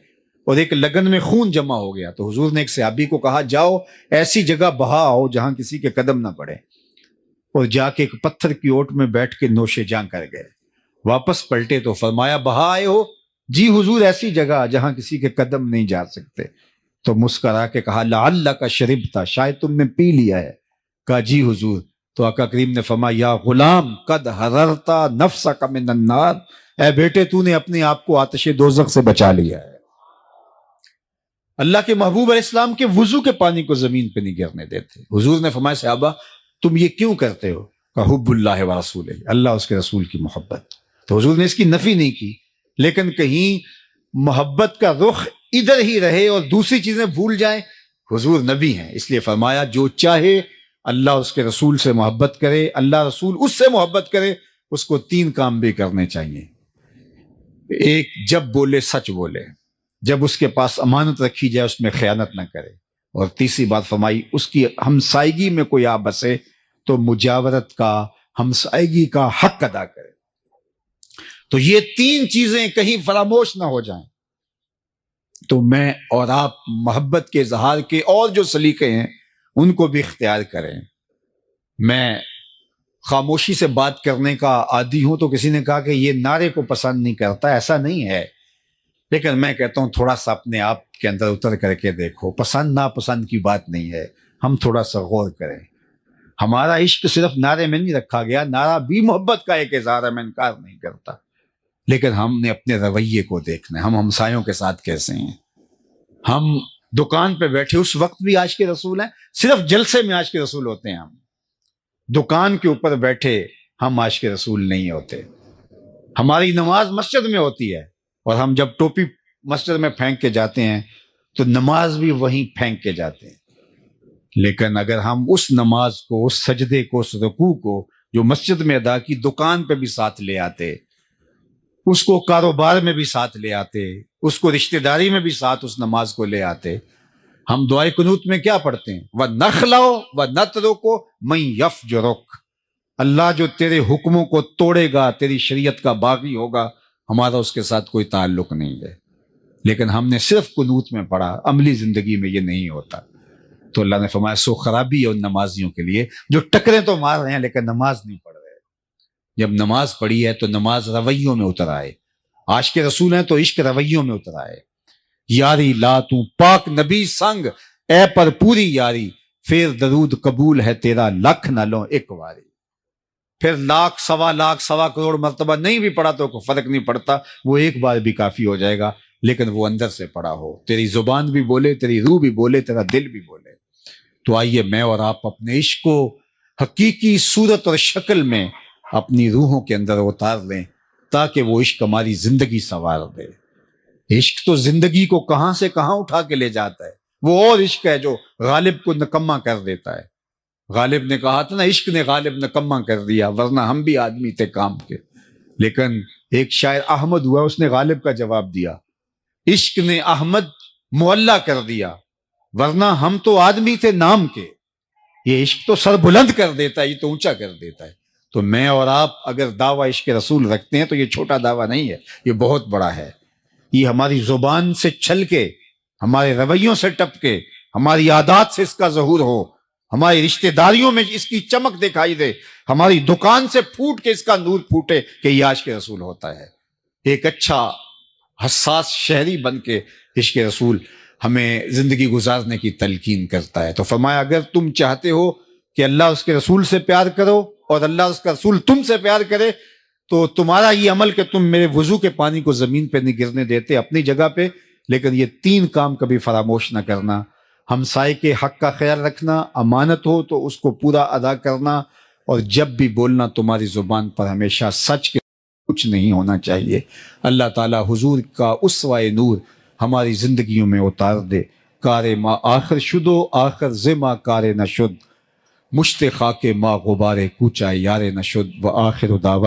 اور ایک لگن میں خون جمع ہو گیا، تو حضور نے ایک صحابی کو کہا جاؤ ایسی جگہ بہا آؤ جہاں کسی کے قدم نہ پڑے، اور جا کے ایک پتھر کی اوٹ میں بیٹھ کے نوش جاں کر گئے۔ واپس پلٹے تو فرمایا بہا آئے ہو؟ جی حضور ایسی جگہ جہاں کسی کے قدم نہیں جا سکتے۔ تو مسکرا کے کہا لعلک شربتا، شاید تم نے پی لیا ہے۔ کہا جی حضور۔ تو آقا کریم نے فرمایا یا غلام قد حررتا نفسک من النار، اے بیٹے تو نے اپنے آپ کو آتش دوزخ سے بچا لیا ہے۔ اللہ کے محبوب علیہ السلام کے وضو کے پانی کو زمین پہ نہیں گرنے دیتے۔ حضور نے فرمایا صحابہ تم یہ کیوں کرتے ہو؟ کہ حب اللہ و رسولہ، اللہ اس کے رسول کی محبت۔ تو حضور نے اس کی نفی نہیں کی، لیکن کہیں محبت کا رخ ادھر ہی رہے اور دوسری چیزیں بھول جائیں۔ حضور نبی ہیں، اس لیے فرمایا جو چاہے اللہ اس کے رسول سے محبت کرے، اللہ رسول اس سے محبت کرے، اس کو 3 کام بھی کرنے چاہیے۔ ایک، جب بولے سچ بولے، جب اس کے پاس امانت رکھی جائے اس میں خیانت نہ کرے، اور تیسری بات فرمائی اس کی ہمسائیگی میں کوئی آ بسے تو مجاورت کا، ہمسائیگی کا حق ادا کرے۔ تو یہ 3 چیزیں کہیں فراموش نہ ہو جائیں تو میں اور آپ محبت کے اظہار کے اور جو سلیقے ہیں ان کو بھی اختیار کریں۔ میں خاموشی سے بات کرنے کا عادی ہوں، تو کسی نے کہا کہ یہ نعرے کو پسند نہیں کرتا، ایسا نہیں ہے، لیکن میں کہتا ہوں تھوڑا سا اپنے آپ کے اندر اتر کر کے دیکھو، پسند ناپسند کی بات نہیں ہے، ہم تھوڑا سا غور کریں۔ ہمارا عشق صرف نعرے میں نہیں رکھا گیا، نعرہ بھی محبت کا ایک اظہار ہے، میں انکار نہیں کرتا، لیکن ہم نے اپنے رویے کو دیکھنا ہے، ہم ہمسایوں کے ساتھ کیسے ہیں۔ ہم دکان پہ بیٹھے اس وقت بھی عاشق رسول ہیں، صرف جلسے میں عاشق رسول ہوتے ہیں، ہم دکان کے اوپر بیٹھے ہم عاشق رسول نہیں ہوتے۔ ہماری نماز مسجد میں ہوتی ہے، اور ہم جب ٹوپی مسجد میں پھینک کے جاتے ہیں تو نماز بھی وہیں پھینک کے جاتے ہیں۔ لیکن اگر ہم اس نماز کو، اس سجدے کو، اس رکوع کو جو مسجد میں ادا کی، دکان پہ بھی ساتھ لے آتے، اس کو کاروبار میں بھی ساتھ لے آتے، اس کو رشتہ داری میں بھی ساتھ اس نماز کو لے آتے۔ ہم دعائے قنوت میں کیا پڑھتے ہیں؟ وَنَخْلَعُ وَنَتْرُكُ مَن يَفْجُرُكَ، اللہ جو تیرے حکموں کو توڑے گا، تیری شریعت کا باغی ہوگا، ہمارا اس کے ساتھ کوئی تعلق نہیں ہے۔ لیکن ہم نے صرف قنوت میں پڑھا، عملی زندگی میں یہ نہیں ہوتا۔ تو اللہ نے فرمایا سو خرابی ہے ان نمازیوں کے لیے جو ٹکریں تو مار رہے ہیں لیکن نماز نہیں پڑھ رہے۔ جب نماز پڑھی ہے تو نماز رویوں میں اتر آئے، عاشق رسول ہیں تو عشق رویوں میں اتر آئے۔ یاری لا تو پاک نبی سنگ، اے پر پوری یاری، پھر درود قبول ہے تیرا لکھ نہ لو ایک واری۔ پھر لاکھ، سوا لاکھ، سوا کروڑ مرتبہ نہیں بھی پڑھا تو کوئی فرق نہیں پڑتا، وہ ایک بار بھی کافی ہو جائے گا، لیکن وہ اندر سے پڑھا ہو، تیری زبان بھی بولے، تیری روح بھی بولے، تیرا دل بھی بولے۔ تو آئیے میں اور آپ اپنے عشق کو حقیقی صورت اور شکل میں اپنی روحوں کے اندر اتار لیں تاکہ وہ عشق ہماری زندگی سنوار دے۔ عشق تو زندگی کو کہاں سے کہاں اٹھا کے لے جاتا ہے، وہ اور عشق ہے جو غالب کو نکما کر دیتا ہے۔ غالب نے کہا تھا نا عشق نے غالب نکما کر دیا، ورنہ ہم بھی آدمی تھے کام کے۔ لیکن ایک شاعر احمد ہوا، اس نے غالب کا جواب دیا، عشق نے احمد معلّہ کر دیا، ورنہ ہم تو آدمی تھے نام کے۔ یہ عشق تو سر بلند کر دیتا ہے، یہ تو اونچا کر دیتا ہے۔ تو میں اور آپ اگر دعویٰ عشق رسول رکھتے ہیں تو یہ چھوٹا دعویٰ نہیں ہے، یہ بہت بڑا ہے۔ یہ ہماری زبان سے چھل کے، ہمارے رویوں سے ٹپ کے، ہماری عادات سے اس کا ظہور ہو، ہماری رشتہ داریوں میں اس کی چمک دکھائی دے، ہماری دکان سے پھوٹ کے اس کا نور پھوٹے کہ یہ عاشق رسول ہوتا ہے۔ ایک اچھا حساس شہری بن کے عشق رسول ہمیں زندگی گزارنے کی تلقین کرتا ہے۔ تو فرمایا اگر تم چاہتے ہو کہ اللہ اس کے رسول سے پیار کرو اور اللہ اس کا رسول تم سے پیار کرے، تو تمہارا یہ عمل کہ تم میرے وضو کے پانی کو زمین پہ نہیں گرنے دیتے اپنی جگہ پہ، لیکن یہ 3 کام کبھی فراموش نہ کرنا: ہمسائے کے حق کا خیال رکھنا، امانت ہو تو اس کو پورا ادا کرنا، اور جب بھی بولنا تمہاری زبان پر ہمیشہ سچ کے کچھ نہیں ہونا چاہیے۔ اللہ تعالیٰ حضور کا اسوہ نور ہماری زندگیوں میں اتار دے۔ کار ما آخر شدو آخر زما کار نشد، مشت خاک ما غبار کوچہ یار نشد، و آخر دعوانا